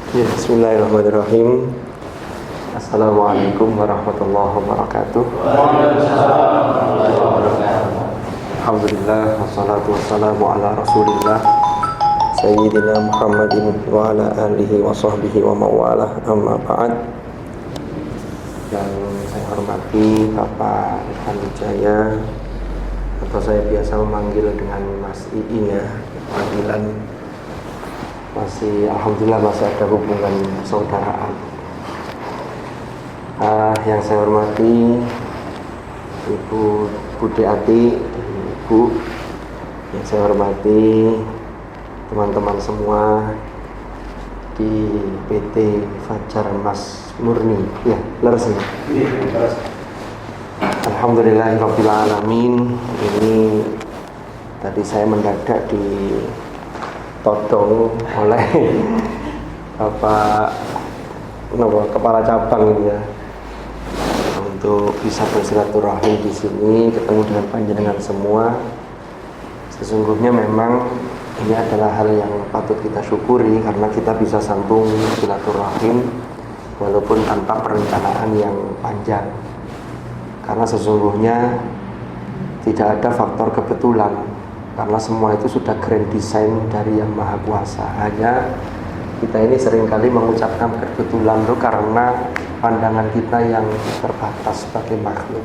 Ya, bismillahirrahmanirrahim. Assalamualaikum warahmatullahi wabarakatuh. Alhamdulillah, wassalatu wassalamu ala rasulillah Sayyidina Muhammadin wa ala alihi wa sahbihi wa mawalah, amma ba'd. Yang saya hormati Bapak Irfan Wijaya, atau saya biasa memanggil dengan Mas Iing ya, panggilan. Alhamdulillah masih ada hubungan saudaraan. Yang saya hormati Ibu Budi Ati, Ibu. Yang saya hormati teman-teman semua di PT Fajar Mas Murni. Ya, leres ya. Alhamdulillahirabbil alamin. Ini tadi saya mendadak ditodong oleh Bapak Kepala Cabang ini ya, untuk bisa bersilaturahim di sini, ketemu dengan panjenengan semua. Sesungguhnya memang ini adalah hal yang patut kita syukuri karena kita bisa sambung silaturahim walaupun tanpa perencanaan yang panjang. Karena sesungguhnya tidak ada faktor kebetulan, karena semua itu sudah grand design dari Yang Maha Kuasa. Hanya kita ini seringkali mengucapkan kebetulan itu karena pandangan kita yang terbatas sebagai makhluk.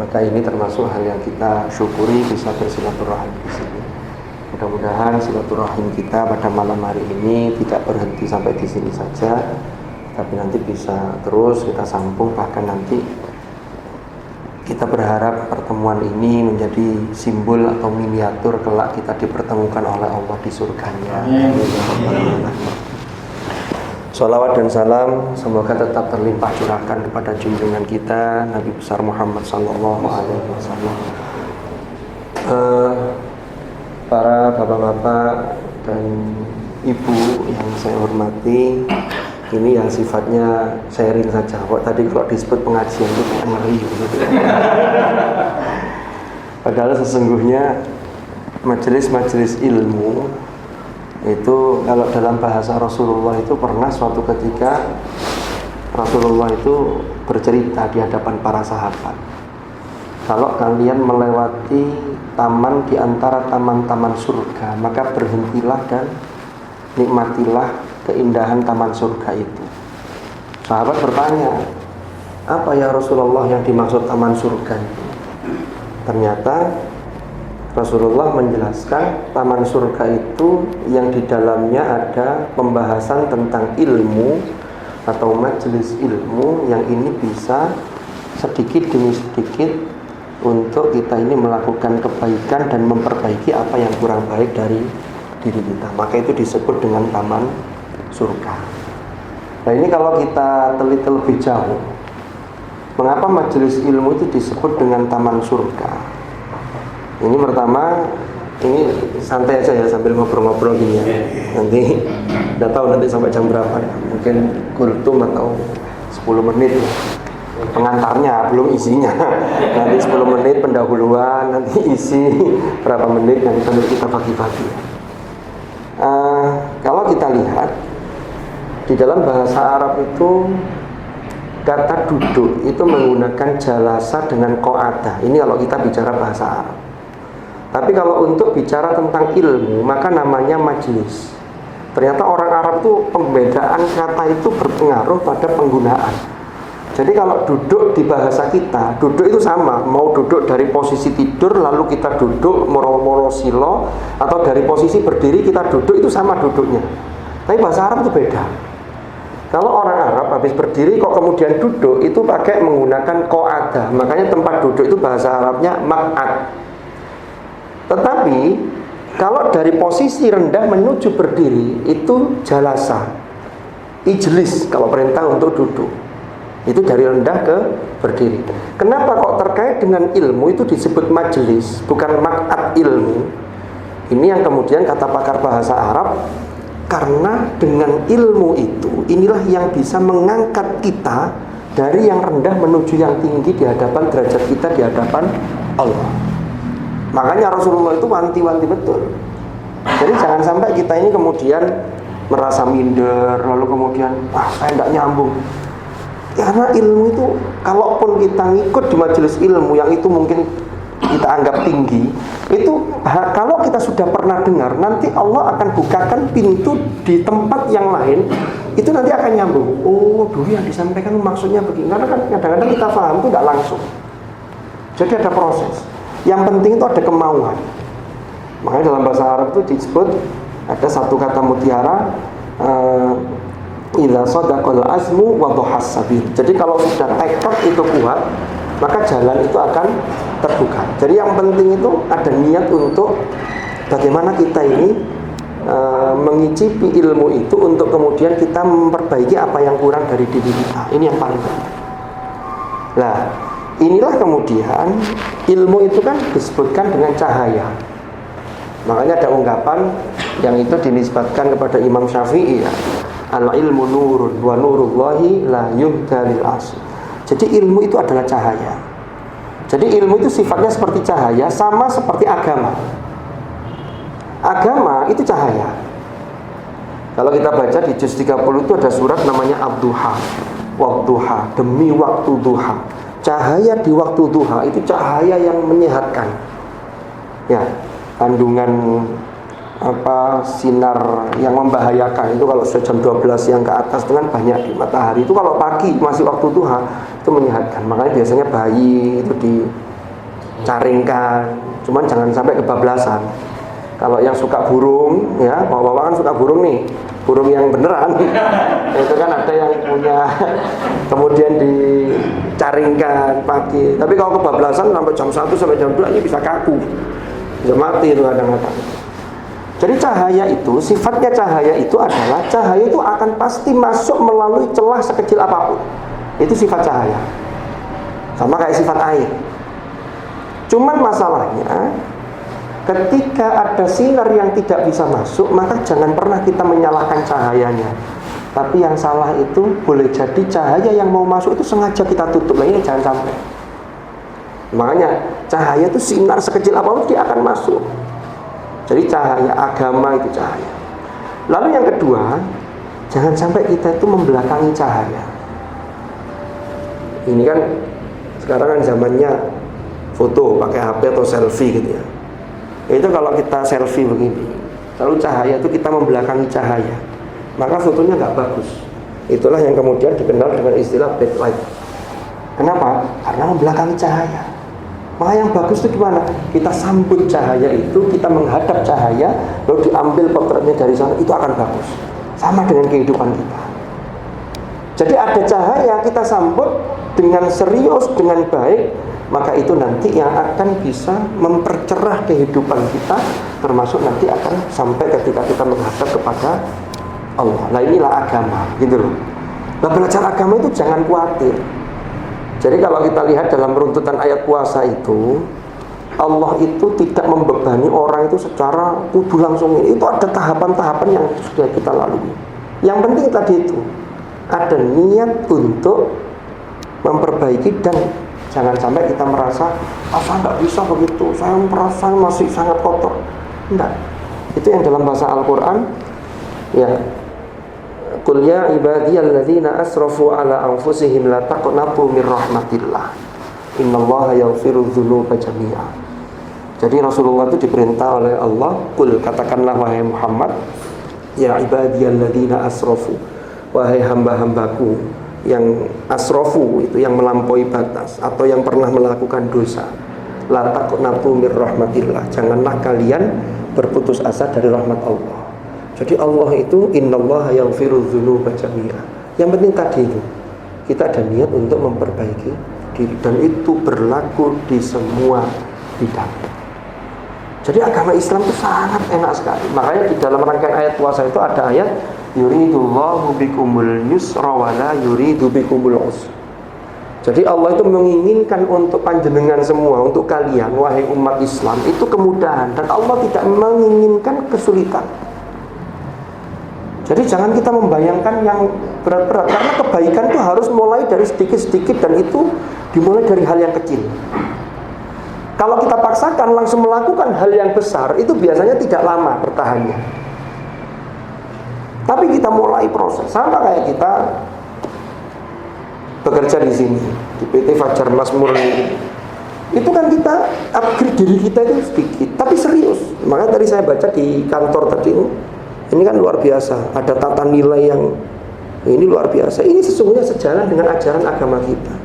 Maka ini termasuk hal yang kita syukuri bisa bersilaturahim di sini. Mudah-mudahan silaturahim kita pada malam hari ini tidak berhenti sampai di sini saja, tapi nanti bisa terus kita sambung, bahkan nanti kita berharap pertemuan ini menjadi simbol atau miniatur kelak kita dipertemukan oleh Allah di surganya. Sholawat dan salam semoga tetap terlimpah curahkan kepada junjungan kita Nabi besar Muhammad sallallahu alaihi wasallam. Para bapak-bapak dan ibu yang saya hormati, ini yang sifatnya sharing saja. Kok tadi kalau disebut pengajian itu ngeri gitu. Padahal sesungguhnya majelis-majelis ilmu itu kalau dalam bahasa Rasulullah itu pernah suatu ketika Rasulullah itu bercerita di hadapan para sahabat, kalau kalian melewati taman di antara taman-taman surga, maka berhentilah dan nikmatilah keindahan taman surga itu. Sahabat bertanya, apa ya Rasulullah yang dimaksud taman surga itu? Ternyata Rasulullah menjelaskan taman surga itu yang di dalamnya ada pembahasan tentang ilmu atau majelis ilmu, yang ini bisa sedikit demi sedikit untuk kita ini melakukan kebaikan dan memperbaiki apa yang kurang baik dari diri kita. Maka itu disebut dengan taman surga. Nah, ini kalau kita teliti lebih jauh, mengapa majelis ilmu itu disebut dengan taman surga? Ini pertama, ini santai aja ya sambil ngobrol-ngobrol gini ya. Nanti nggak tahu nanti sampai jam berapa ya. Mungkin kultum atau 10 menit ya. Pengantarnya belum isinya. Nanti 10 menit pendahuluan, nanti isi berapa menit, nanti sambil kita bagi-bagi. Kalau kita lihat di dalam bahasa Arab itu kata duduk itu menggunakan jalasa dengan qo'adah. Ini kalau kita bicara bahasa Arab. Tapi kalau untuk bicara tentang ilmu, maka namanya majlis. Ternyata orang Arab itu pembedaan kata itu berpengaruh pada penggunaan. Jadi kalau duduk di bahasa kita, duduk itu sama. Mau duduk dari posisi tidur lalu kita duduk moro-moro silo, atau dari posisi berdiri kita duduk, itu sama duduknya. Tapi bahasa Arab itu beda. Kalau orang Arab habis berdiri kok kemudian duduk, itu pakai menggunakan qo'adah. Makanya tempat duduk itu bahasa Arabnya maq'ad. Tetapi kalau dari posisi rendah menuju berdiri itu jalasa, ijlis kalau perintah untuk duduk. Itu dari rendah ke berdiri. Kenapa kok terkait dengan ilmu itu disebut majelis, bukan maq'ad ilmu? Ini yang kemudian kata pakar bahasa Arab, karena dengan ilmu itu inilah yang bisa mengangkat kita dari yang rendah menuju yang tinggi di hadapan derajat kita di hadapan Allah. Makanya Rasulullah itu wanti-wanti betul. Jadi jangan sampai kita ini kemudian merasa minder, lalu kemudian saya tidak nyambung. Karena ilmu itu, kalaupun kita ngikut di majelis ilmu yang itu mungkin kita anggap tinggi, itu kalau kita sudah pernah dengar, nanti Allah akan bukakan pintu di tempat yang lain, itu nanti akan nyambung. Oh, dulu yang disampaikan maksudnya begini. Karena kan kadang-kadang kita paham itu tidak langsung. Jadi ada proses. Yang penting itu ada kemauan. Makanya dalam bahasa Arab itu disebut, ada satu kata mutiara, idza sadaqal azmu wa dhahas sabil. Jadi kalau sudah tekad itu kuat, maka jalan itu akan terbuka. Jadi yang penting itu ada niat untuk bagaimana kita ini mengicipi ilmu itu untuk kemudian kita memperbaiki apa yang kurang dari diri kita. Ini yang paling penting. Nah, inilah kemudian ilmu itu kan disebutkan dengan cahaya. Makanya ada ungkapan yang itu dinisbatkan kepada Imam Syafi'i ya. Al-ilmu nurun wa nurullahi la yuhda lil asl. Jadi ilmu itu adalah cahaya. Jadi ilmu itu sifatnya seperti cahaya, sama seperti agama. Agama itu cahaya. Kalau kita baca di juz 30 itu ada surat namanya Ad-Duha. Wadduha, demi waktu duha. Cahaya di waktu duha itu cahaya yang menyehatkan. Ya, kandungan sinar yang membahayakan itu kalau sudah jam 12 yang ke atas itu kan banyak di matahari. Itu kalau pagi masih waktu duha itu menyehatkan. Makanya biasanya bayi itu dicaringkan, cuman jangan sampai kebablasan. Kalau yang suka burung ya, bawa-bawa kan suka burung nih, burung yang beneran itu kan ada yang punya kemudian dicaringkan pagi. Tapi kalau kebablasan sampai jam 1 sampai jam 2 ini bisa kaku, bisa mati itu kadang-kadang. Jadi cahaya itu, sifatnya cahaya itu adalah cahaya itu akan pasti masuk melalui celah sekecil apapun. Itu sifat cahaya. Sama kayak sifat air. Cuman masalahnya, ketika ada sinar yang tidak bisa masuk, maka jangan pernah kita menyalahkan cahayanya. Tapi yang salah itu boleh jadi cahaya yang mau masuk itu sengaja kita tutup. Nah ini jangan sampai. Makanya cahaya itu sinar sekecil apapun dia akan masuk. Jadi cahaya agama itu cahaya. Lalu yang kedua, jangan sampai kita itu membelakangi cahaya. Ini kan sekarang kan zamannya foto pakai HP atau selfie gitu ya. Itu kalau kita selfie begini, lalu cahaya itu kita membelakangi cahaya, maka fotonya nggak bagus. Itulah yang kemudian dikenal dengan istilah backlight. Kenapa? Karena membelakangi cahaya. Maka yang bagus itu gimana? Kita sambut cahaya itu, kita menghadap cahaya, lalu diambil potretnya dari sana, itu akan bagus. Sama dengan kehidupan kita. Jadi ada cahaya kita sambut dengan serius, dengan baik, maka itu nanti yang akan bisa mempercerah kehidupan kita, termasuk nanti akan sampai ketika kita menghadap kepada Allah. Nah inilah agama, gitu loh. Nah belajar agama itu jangan khawatir. Jadi kalau kita lihat dalam runtutan ayat puasa itu, Allah itu tidak membebani orang itu secara kudu langsung. Itu ada tahapan-tahapan yang sudah kita lalui. Yang penting tadi itu ada niat untuk memperbaiki, dan jangan sampai kita merasa saya tidak bisa begitu, saya merasa masih sangat kotor. Tidak. Itu yang dalam bahasa Al-Quran ya, qul ya ibadiyalladzina asrafu ala anfusihim la taqnatu mir rahmatillah innallaha yaghfiru dzunuba jami'a. Jadi Rasulullah itu diperintah oleh Allah, qul, katakanlah wahai Muhammad, ya ibadiyalladzina asrafu, wahai hamba-hambaku yang asrafu, itu yang melampaui batas atau yang pernah melakukan dosa, la taqnatu mir rahmatillah, janganlah kalian berputus asa dari rahmat Allah. Jadi Allah itu innallaha yaghfiru dzunuba jami'a. Yang penting tadi itu kita ada niat untuk memperbaiki diri, dan itu berlaku di semua bidang. Jadi agama Islam itu sangat enak sekali. Makanya di dalam rangkaian ayat puasa itu ada ayat yuridullahu bikumul yusra wa la yuridu bikumul usra. Jadi Allah itu menginginkan untuk panjenengan semua, untuk kalian wahai umat Islam itu kemudahan, dan Allah tidak menginginkan kesulitan. Jadi jangan kita membayangkan yang berat-berat, karena kebaikan itu harus mulai dari sedikit-sedikit, dan itu dimulai dari hal yang kecil. Kalau kita paksakan langsung melakukan hal yang besar, itu biasanya tidak lama bertahannya. Tapi kita mulai proses sama kayak kita bekerja di sini di PT Fajar Mas Murni. Itu kan kita upgrade diri kita itu sedikit, tapi serius. Makanya tadi saya baca di kantor tadi, ini kan luar biasa. Ada tata nilai yang ini luar biasa. Ini sesungguhnya sejalan dengan ajaran agama kita.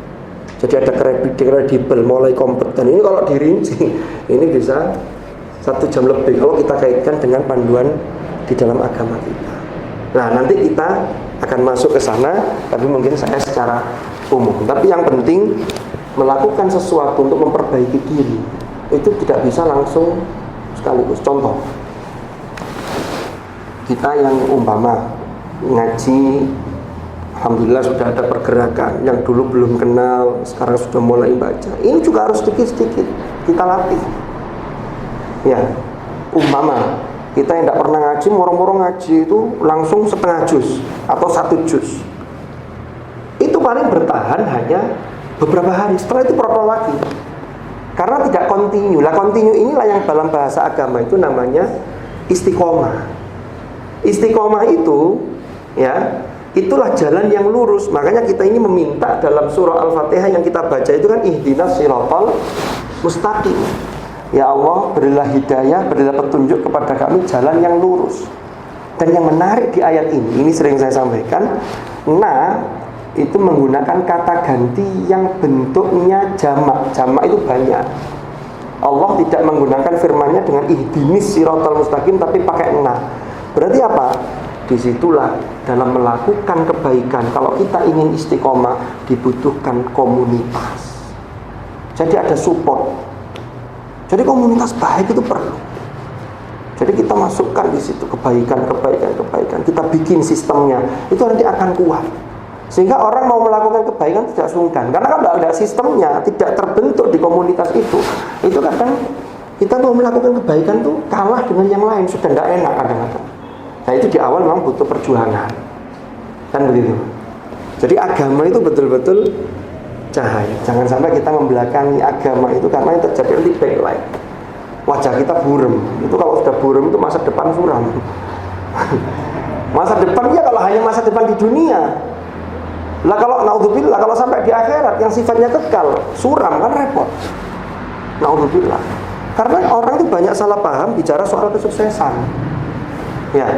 Jadi ada kredibel, mulai kompeten. Ini kalau dirinci, ini bisa 1 jam lebih kalau kita kaitkan dengan panduan di dalam agama kita. Nah, nanti kita akan masuk ke sana, tapi mungkin saya secara umum. Tapi yang penting melakukan sesuatu untuk memperbaiki diri itu tidak bisa langsung sekaligus. Contoh, kita yang umpama ngaji, alhamdulillah sudah ada pergerakan. Yang dulu belum kenal, sekarang sudah mulai baca. Ini juga harus sedikit-sedikit kita latih. Ya, umpama kita yang tidak pernah ngaji, murung-murung ngaji itu langsung setengah juz atau 1 juz. Itu paling bertahan hanya beberapa hari. Setelah itu protol lagi. Karena tidak kontinu. Lah kontinu inilah yang dalam bahasa agama itu namanya istiqomah. Istiqomah itu, ya, itulah jalan yang lurus. Makanya kita ini meminta dalam surah Al-Fatihah yang kita baca itu kan ihdinas siratal mustaqim. Ya Allah, berilah hidayah, berilah petunjuk kepada kami jalan yang lurus. Dan yang menarik di ayat ini sering saya sampaikan, itu menggunakan kata ganti yang bentuknya jamak. Jamak itu banyak. Allah tidak menggunakan firman-Nya dengan ihdinis siratal mustaqim tapi pakai na. Berarti apa? Disitulah dalam melakukan kebaikan, kalau kita ingin istiqomah dibutuhkan komunitas. Jadi ada support. Jadi komunitas baik itu perlu. Jadi kita masukkan di situ kebaikan. Kita bikin sistemnya. Itu nanti akan kuat. Sehingga orang mau melakukan kebaikan tidak sungkan. Karena kan tidak ada sistemnya, tidak terbentuk di komunitas itu. Itu kadang kita mau melakukan kebaikan tuh kalah dengan yang lain, sudah tidak enak kadang-kadang. Nah itu di awal memang butuh perjuangan. Kan begitu. Jadi agama itu betul-betul cahaya. Jangan sampai kita membelakangi agama itu karena yang terjadi nanti backlight. Wajah kita buram. Itu kalau sudah buram itu masa depan suram. Masa depan ya kalau hanya masa depan di dunia. Lah kalau naudzubillah, kalau sampai di akhirat yang sifatnya kekal, suram kan repot. Naudzubillah. Karena orang itu banyak salah paham bicara soal kesuksesan. Ya.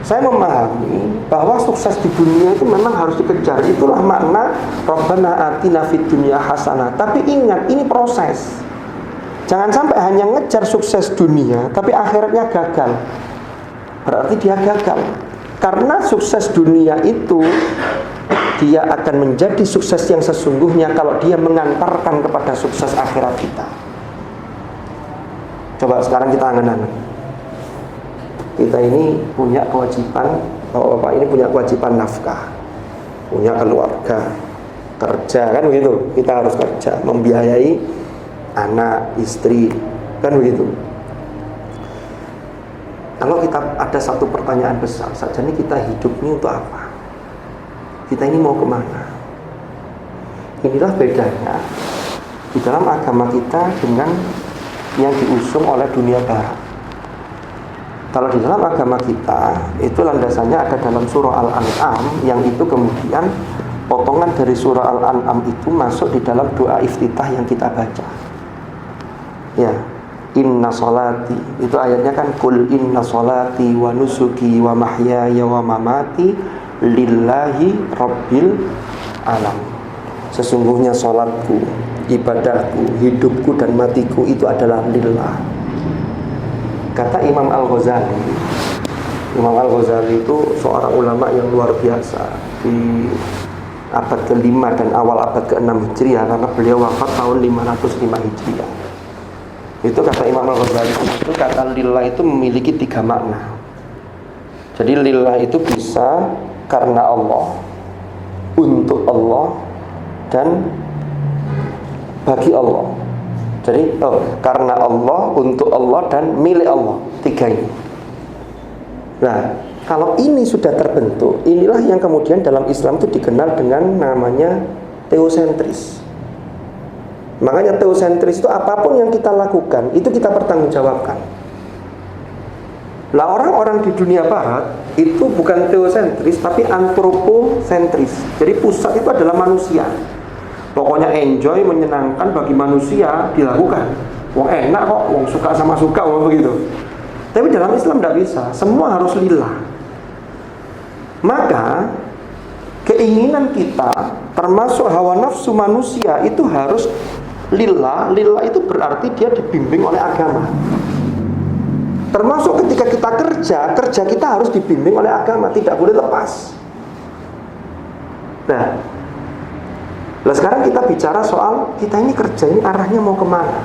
Saya memahami bahwa sukses di dunia itu memang harus dikejar. Itulah makna Rabbana atina fid dunya hasanah. Tapi ingat, ini proses. Jangan sampai hanya ngejar sukses dunia tapi akhiratnya gagal. Berarti dia gagal. Karena sukses dunia itu dia akan menjadi sukses yang sesungguhnya kalau dia mengantarkan kepada sukses akhirat kita. Coba sekarang kita angan-angan. Kita ini punya kewajiban, bapak-bapak ini punya kewajiban nafkah, punya keluarga, kerja, kan begitu. Kita harus kerja, membiayai anak, istri, kan begitu. Kalau kita ada satu pertanyaan besar saja, nih kita hidup ini untuk apa? Kita ini mau kemana? Inilah bedanya di dalam agama kita dengan yang diusung oleh dunia barat. Kalau di dalam agama kita, itu landasannya ada dalam surah Al-An'am, yang itu kemudian potongan dari surah Al-An'am itu masuk di dalam doa iftitah yang kita baca. Ya, inna sholati, itu ayatnya kan kul inna sholati wa nusuki wa mahyaya wa mamati lillahi rabbil alamin. Sesungguhnya sholatku, ibadahku, hidupku dan matiku itu adalah lillah. Kata Imam Al-Ghazali. Imam Al-Ghazali itu seorang ulama yang luar biasa di abad ke-5 dan awal abad ke-6 Hijriah, karena beliau wafat tahun 505 Hijriah. Itu kata Imam Al-Ghazali, itu kata lillah itu memiliki 3 makna. Jadi lillah itu bisa karena Allah, untuk Allah, dan bagi Allah. Jadi karena Allah, untuk Allah, dan milik Allah. 3 ini. Nah, kalau ini sudah terbentuk, inilah yang kemudian dalam Islam itu dikenal dengan namanya teosentris. Makanya teosentris itu apapun yang kita lakukan itu kita pertanggungjawabkan. Lah orang-orang di dunia barat itu bukan teosentris tapi antroposentris. Jadi pusat itu adalah manusia. Pokoknya enjoy, menyenangkan bagi manusia dilakukan. Wong enak kok, wong suka sama suka, wong begitu. Tapi dalam Islam tidak bisa, semua harus lillah. Maka keinginan kita termasuk hawa nafsu manusia itu harus lillah. Lillah itu berarti dia dibimbing oleh agama. Termasuk ketika kita kerja kita harus dibimbing oleh agama, tidak boleh lepas. Nah, sekarang kita bicara soal kita ini kerja ini arahnya mau kemana.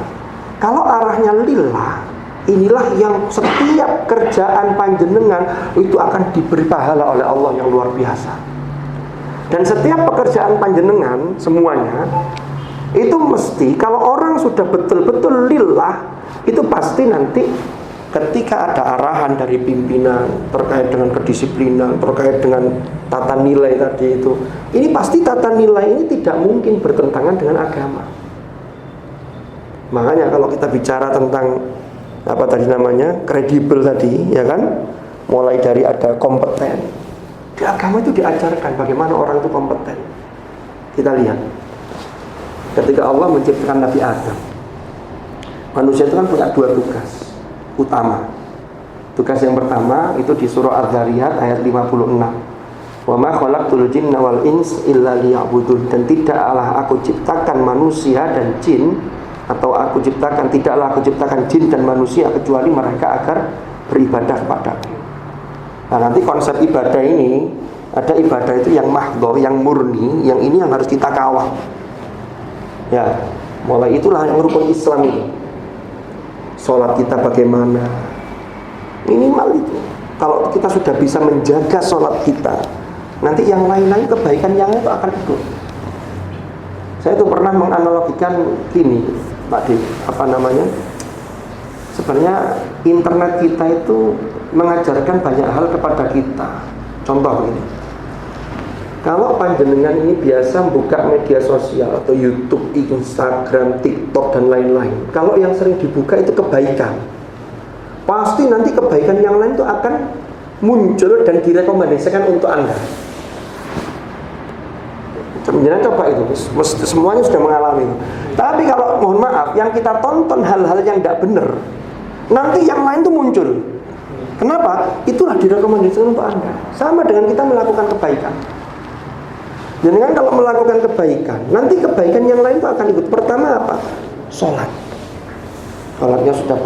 Kalau arahnya lillah, inilah yang setiap kerjaan panjenengan itu akan diberi pahala oleh Allah yang luar biasa. Dan setiap pekerjaan panjenengan semuanya itu mesti kalau orang sudah betul-betul lillah, itu pasti nanti ketika ada arahan dari pimpinan terkait dengan kedisiplinan, terkait dengan tata nilai tadi itu, ini pasti tata nilai ini tidak mungkin bertentangan dengan agama. Makanya kalau kita bicara tentang apa tadi namanya, kredibel tadi, ya kan, mulai dari ada kompeten. Di agama itu diajarkan bagaimana orang itu kompeten. Kita lihat ketika Allah menciptakan Nabi Adam, manusia itu kan punya dua tugas utama. Tugas yang pertama itu di surah Adz-Dzariyat ayat 56. Wa ma khalaqtul jinna wal ins illa liya'budun. Dan tidaklah aku ciptakan manusia dan jin, atau tidaklah aku ciptakan jin dan manusia kecuali mereka agar beribadah kepadaku. Nah, nanti konsep ibadah ini, ada ibadah itu yang mahdhah, yang murni, yang ini yang harus kita kawal. Ya, mulai itulah yang rukun Islam itu. Sholat kita bagaimana? Minimal itu. Kalau kita sudah bisa menjaga sholat kita, nanti yang lain-lain kebaikan yang itu akan ikut. Saya itu pernah menganalogikan gini, Pak Dik, sebenarnya internet kita itu mengajarkan banyak hal kepada kita. Contoh begini, kalau panjenengan ini biasa buka media sosial atau YouTube, Instagram, TikTok dan lain-lain, kalau yang sering dibuka itu kebaikan, pasti nanti kebaikan yang lain itu akan muncul dan direkomendasikan untuk Anda. Jangan coba itu, semuanya sudah mengalami. Tapi kalau mohon maaf, yang kita tonton hal-hal yang tidak benar, nanti yang lain itu muncul. Kenapa? Itulah direkomendasikan untuk Anda. Sama dengan kita melakukan kebaikan. Jadi kan kalau melakukan kebaikan, nanti kebaikan yang lain itu akan ikut. Pertama apa? Sholat. Sholatnya sudah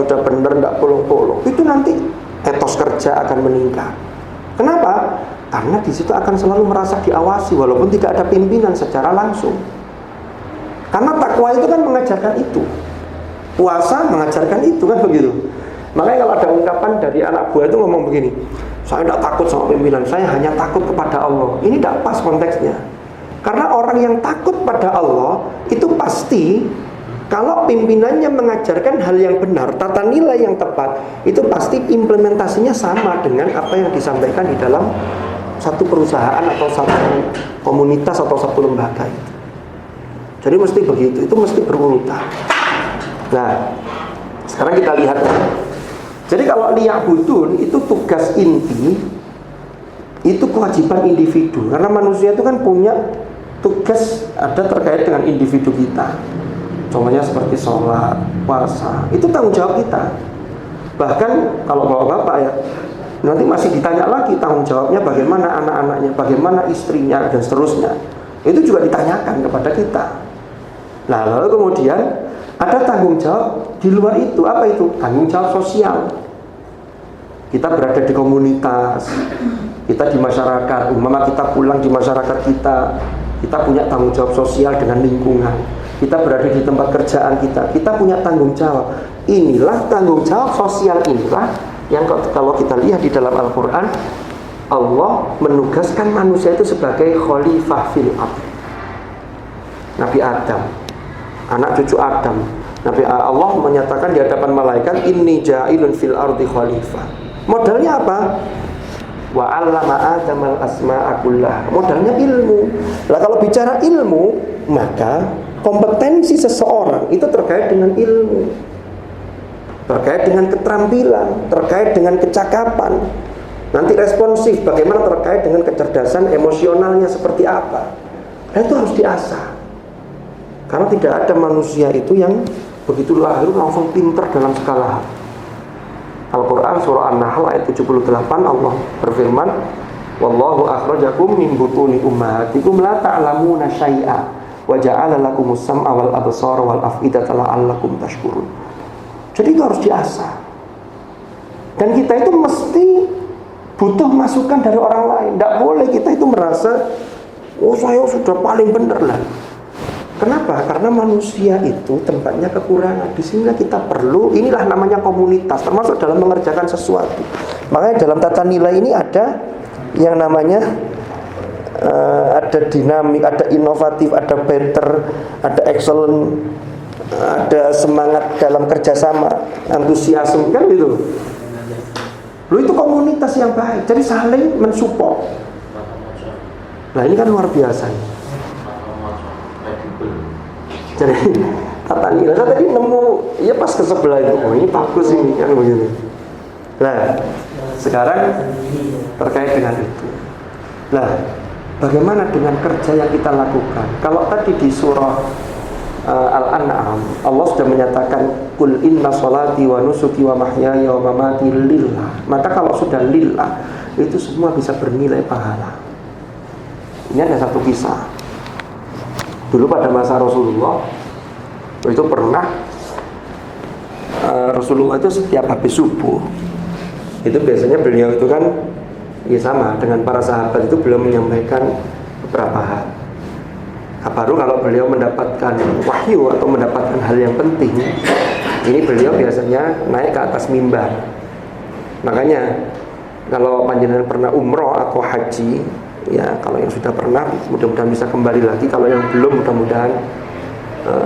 sudah benar, tidak bolong-bolong. Itu nanti etos kerja akan meningkat. Kenapa? Karena di situ akan selalu merasa diawasi walaupun tidak ada pimpinan secara langsung. Karena takwa itu kan mengajarkan itu. Puasa mengajarkan itu kan begitu. Makanya kalau ada ungkapan dari anak buah itu ngomong begini, saya tidak takut sama pimpinan, saya hanya takut kepada Allah. Ini tidak pas konteksnya. Karena orang yang takut pada Allah itu pasti kalau pimpinannya mengajarkan hal yang benar, tata nilai yang tepat, itu pasti implementasinya sama dengan apa yang disampaikan di dalam satu perusahaan atau satu komunitas atau satu lembaga itu. Jadi mesti begitu, itu mesti berurutan. Nah, sekarang kita lihat. Jadi kalau liya'budun itu tugas inti, itu kewajiban individu. Karena manusia itu kan punya tugas ada terkait dengan individu kita. Contohnya seperti sholat, puasa, itu tanggung jawab kita. Bahkan kalau bapak-bapak ya, nanti masih ditanya lagi tanggung jawabnya bagaimana anak-anaknya, bagaimana istrinya dan seterusnya. Itu juga ditanyakan kepada kita. Nah, lalu kemudian ada tanggung jawab di luar itu. Apa itu? Tanggung jawab sosial. Kita berada di komunitas, kita di masyarakat. Umpama kita pulang di masyarakat kita punya tanggung jawab sosial dengan lingkungan. Kita berada di tempat kerjaan kita punya tanggung jawab. Inilah tanggung jawab sosial inilah yang kalau kita lihat di dalam Al-Quran, Allah menugaskan manusia itu sebagai khalifah fil ardh. Nabi Adam, anak cucu Adam, Allah menyatakan di hadapan malaikat, inni ja'ilun fil ardi khalifah. Modalnya apa? Wa 'allama Adamal asma'a kullaha. Modalnya ilmu. Lah kalau bicara ilmu, maka kompetensi seseorang itu terkait dengan ilmu. terkait dengan keterampilan, terkait dengan kecakapan. Nanti responsif, bagaimana terkait dengan kecerdasan emosionalnya seperti apa. Dan itu harus diasah. Karena tidak ada manusia itu yang begitu lahir langsung pintar dalam segala hal. Al-Quran surah An-Nahl ayat 78 Allah berfirman, wallahu akhrajakum min butuni ummahatikum la ta'lamuna syai'a wa ja'ala lakumus sam'a wal absara wal af'idata la'allakum tashkurun. Jadi itu harus diasah. Dan kita itu mesti butuh masukan dari orang lain. Tidak boleh kita itu merasa, oh saya sudah paling benar lah. Kenapa? Karena manusia itu tempatnya kekurangan. Di sini kita perlu, inilah namanya komunitas, termasuk dalam mengerjakan sesuatu. Makanya dalam tata nilai ini ada yang namanya ada dinamik, ada inovatif, ada better, ada excellent, ada semangat dalam kerjasama, antusiasme, kan gitu. Lu itu komunitas yang baik, jadi saling mensupport. Nah ini kan luar biasa. Jadi tata nilai, saya tadi nemu, ya pas ke sebelah itu, oh ini bagus ini, kan begini. Nah sekarang terkait dengan itu. Nah bagaimana dengan kerja yang kita lakukan? Kalau tadi di surah Al-An'am Allah sudah menyatakan kul inna sholati wa nusuki wa mahyaya wa mamati lillah. Maka kalau sudah lillah, itu semua bisa bernilai pahala. Ini ada satu kisah. Dulu pada masa Rasulullah itu pernah Rasulullah itu setiap habis subuh itu biasanya beliau itu kan ya sama dengan para sahabat itu beliau menyampaikan beberapa hal. Baru kalau beliau mendapatkan wahyu atau mendapatkan hal yang penting, ini beliau biasanya naik ke atas mimbar. Makanya kalau panjenengan pernah umroh atau haji, ya kalau yang sudah pernah mudah-mudahan bisa kembali lagi. Kalau yang belum mudah-mudahan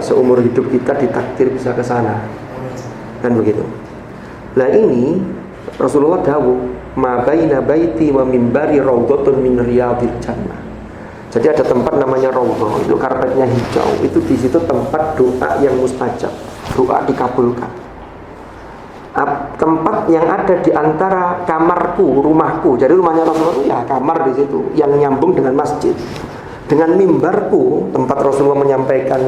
seumur hidup kita ditakdir bisa ke sana. Kan begitu. Nah ini Rasulullah dawuh, ma baina baiti wa mimbari raudhatun min riyadil jannah. Jadi ada tempat namanya raudhah, itu karpetnya hijau. Itu di situ tempat doa yang mustajab, doa dikabulkan. Tempat yang ada di antara kamarku, rumahku. Jadi rumahnya Rasulullah itu ya kamar di situ yang nyambung dengan masjid. Dengan mimbarku, tempat Rasulullah menyampaikan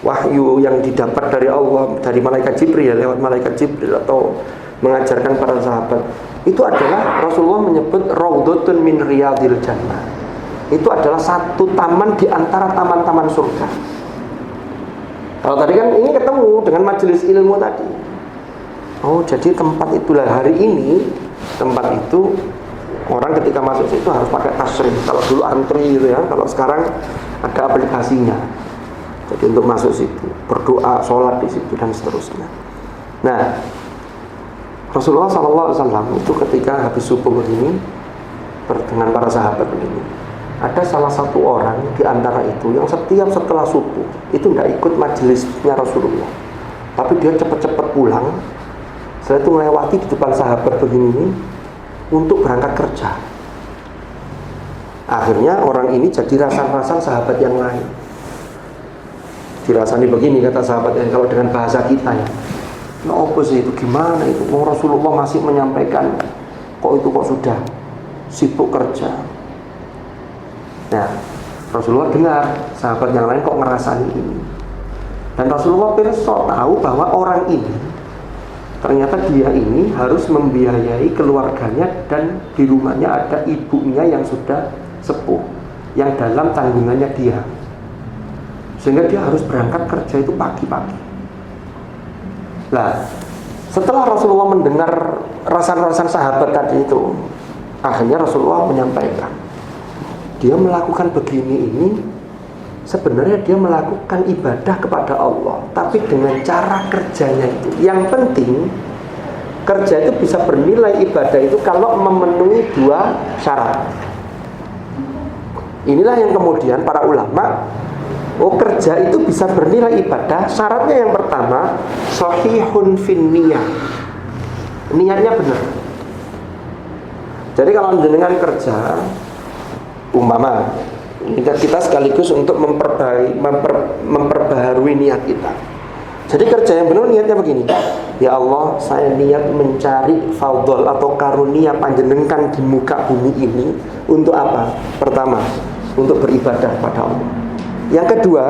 wahyu yang didapat dari Allah, dari malaikat Jibril, lewat malaikat Jibril atau mengajarkan para sahabat. Itu adalah Rasulullah menyebut raudhatun min riyadil jannah. Itu adalah satu taman di antara taman-taman surga. Kalau tadi kan ini ketemu dengan majelis ilmu tadi. Oh, jadi tempat itulah hari ini, tempat itu orang ketika masuk situ harus pakai tasrih. Kalau dulu antri gitu ya, kalau sekarang ada aplikasinya. Jadi untuk masuk situ, berdoa, sholat di situ dan seterusnya. Nah, Rasulullah SAW itu ketika habis subuh begini dengan para sahabat begini, ada salah satu orang di antara itu yang setiap setelah subuh itu tidak ikut majelisnya Rasulullah, tapi dia cepat-cepat pulang. Setelah itu melewati di depan sahabat begini untuk berangkat kerja. Akhirnya orang ini jadi rasan-rasan sahabat yang lain. Dirasani begini kata sahabat yang kalau dengan bahasa kita ya, nah apa sih itu, gimana itu, Rasulullah masih menyampaikan, kok itu kok sudah sibuk kerja. Nah, Rasulullah dengar sahabat yang lain kok ngerasani ini. Dan Rasulullah pirsa tahu bahwa orang ini ternyata dia ini harus membiayai keluarganya dan di rumahnya ada ibunya yang sudah sepuh yang dalam tanggungannya dia. Sehingga dia harus berangkat kerja itu pagi-pagi. Nah, setelah Rasulullah mendengar rasan-rasan sahabat tadi itu, akhirnya Rasulullah menyampaikan, dia melakukan begini ini sebenarnya dia melakukan ibadah kepada Allah, tapi dengan cara kerjanya itu. Yang penting kerja itu bisa bernilai ibadah itu kalau memenuhi dua syarat. Inilah yang kemudian para ulama, kerja itu bisa bernilai ibadah. Syaratnya yang pertama, shahihun fin niyah, niatnya benar. Jadi kalau dengan kerja umpama kita sekaligus untuk memperbaharui niat kita. Jadi kerja yang benar niatnya begini. Ya Allah, saya niat mencari fadhol atau karunia panjenengan di muka bumi ini untuk apa? Pertama, untuk beribadah pada Allah. Yang kedua,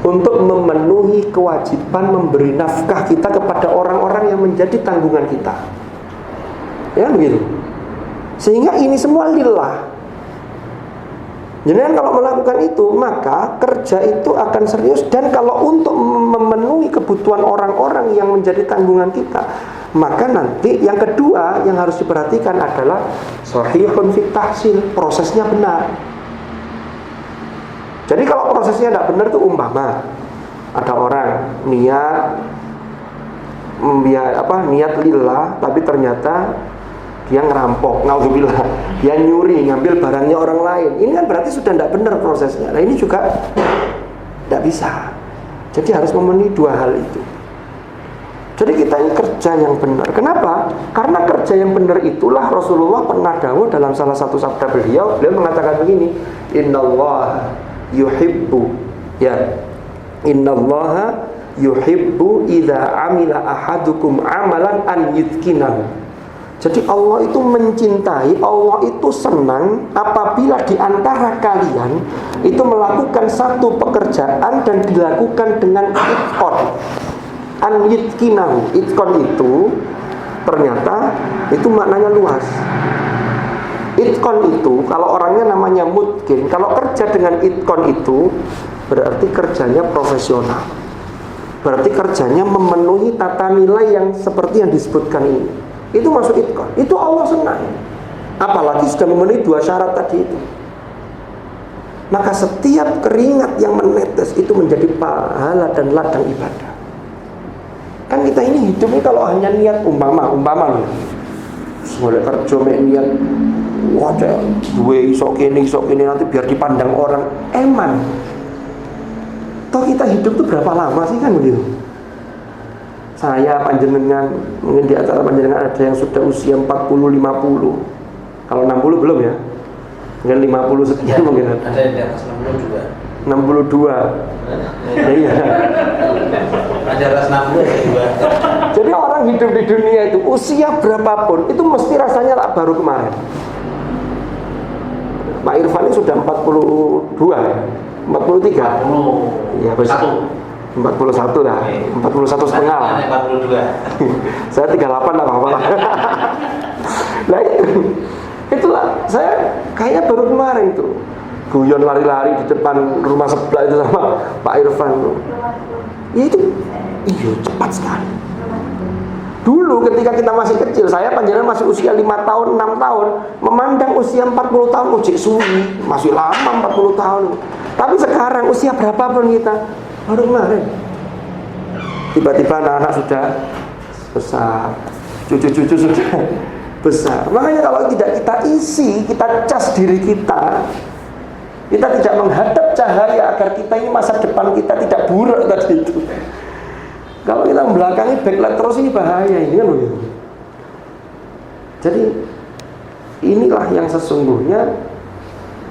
untuk memenuhi kewajiban memberi nafkah kita kepada orang-orang yang menjadi tanggungan kita. Ya begitu. Sehingga ini semua lillah. Jadi kalau melakukan itu, maka kerja itu akan serius. Dan kalau untuk memenuhi kebutuhan orang-orang yang menjadi tanggungan kita, maka nanti yang kedua yang harus diperhatikan adalah sahihun fit tahsil, prosesnya benar. Jadi kalau prosesnya tidak benar itu umpama ada orang niat niat lillah, tapi ternyata dia ngerampok, naudzubillah, dia nyuri, ngambil barangnya orang lain. Ini kan berarti sudah tidak benar prosesnya. Nah ini juga tidak bisa. Jadi harus memenuhi dua hal itu. Jadi kita ini kerja yang benar. Kenapa? Karena kerja yang benar itulah Rasulullah pernah dawuh dalam salah satu sabda beliau mengatakan begini, innallaha yuhibbu innallaha yuhibbu idza amila ahadukum amalan an yutkinahu. Jadi Allah itu mencintai, Allah itu senang apabila di antara kalian itu melakukan satu pekerjaan dan dilakukan dengan itqon. An yutkinahu. Itqon itu ternyata itu maknanya luas. Itqon itu kalau orangnya namanya mutkin, kalau kerja dengan itqon itu berarti kerjanya profesional. Berarti kerjanya memenuhi tata nilai yang seperti yang disebutkan ini. Itu masuk itqon. Itu Allah senang. Apalagi sudah memenuhi dua syarat tadi itu. Maka setiap keringat yang menetes itu menjadi pahala dan ladang ibadah. Kan kita ini hidup ini kalau hanya niat umpama loh. Boleh kerja niat wajah gue isok ini nanti biar dipandang orang eman. Toh kita hidup tuh berapa lama sih kan begitu? Saya panjenengan, mungkin di antara panjenengan ada yang sudah usia 40-50. Kalau 60 belum ya? Mungkin 50 sekian mungkin. Ada yang di atas 60 juga. 62. Iya. Ada atas 60 juga. Jadi orang hidup di dunia itu usia berapapun itu mesti rasanya lah baru kemarin. Pak Irfan ini sudah 42 ya? 43? 40. Iya, besar. 41 lah, 41 setengah lah. 42. Saya 38 lah apa-apa lah. Nah itulah saya kayaknya baru kemarin tuh guyon lari-lari di depan rumah sebelah itu sama Pak Irfan tuh. Ya itu, iya cepat sekali. Dulu ketika kita masih kecil, saya panjenengan masih usia 5 tahun, 6 tahun, memandang usia 40 tahun, ojek suwi, masih lama 40 tahun. Tapi sekarang usia berapapun kita, baru kemarin tiba-tiba anak-anak sudah besar, cucu-cucu sudah besar. Makanya kalau tidak kita isi, kita cas diri kita tidak menghadap cahaya agar kita ini masa depan kita tidak buruk tadi itu. Kalau kita membelakangi backlight terus ini bahaya ini kan begitu. Jadi inilah yang sesungguhnya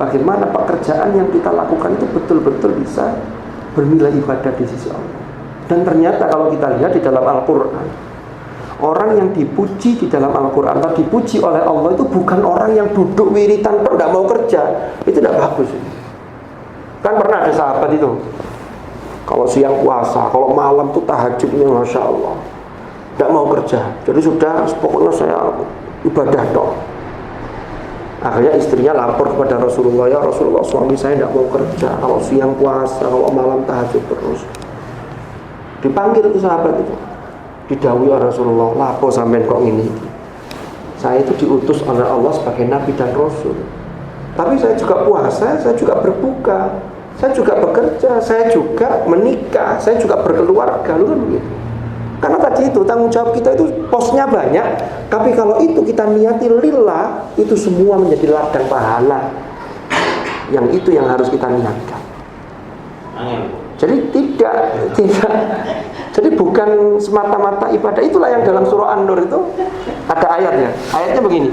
bagaimana pekerjaan yang kita lakukan itu betul-betul bisa bernilai ibadah di sisi Allah. Dan ternyata kalau kita lihat di dalam Al-Quran, orang yang dipuji di dalam Al-Quran atau dipuji oleh Allah itu bukan orang yang duduk wiritan tidak mau kerja. Itu tidak bagus. Kan pernah ada sahabat itu, kalau siang puasa, kalau malam tuh tahajudnya Masya Allah, tidak mau kerja. Jadi sudah pokoknya saya ibadah dong. Akhirnya istrinya lapor kepada Rasulullah, ya Rasulullah, suami saya tidak mau kerja, kalau siang puasa, kalau malam tahajud terus. Dipanggil itu sahabat itu, didhawuhi oleh Rasulullah, lapo sampean kok ini? Saya itu diutus oleh Allah sebagai Nabi dan Rasul. Tapi saya juga puasa, saya juga berbuka, saya juga bekerja, saya juga menikah, saya juga berkeluarga, lu kan begitu. Karena tadi itu tanggung jawab kita itu posnya banyak, tapi kalau itu kita niati lillah, itu semua menjadi ladang pahala. Yang itu yang harus kita niatkan. Jadi tidak. Jadi bukan semata-mata ibadah. Itulah yang dalam surah An-Nur itu ada ayatnya. Ayatnya begini.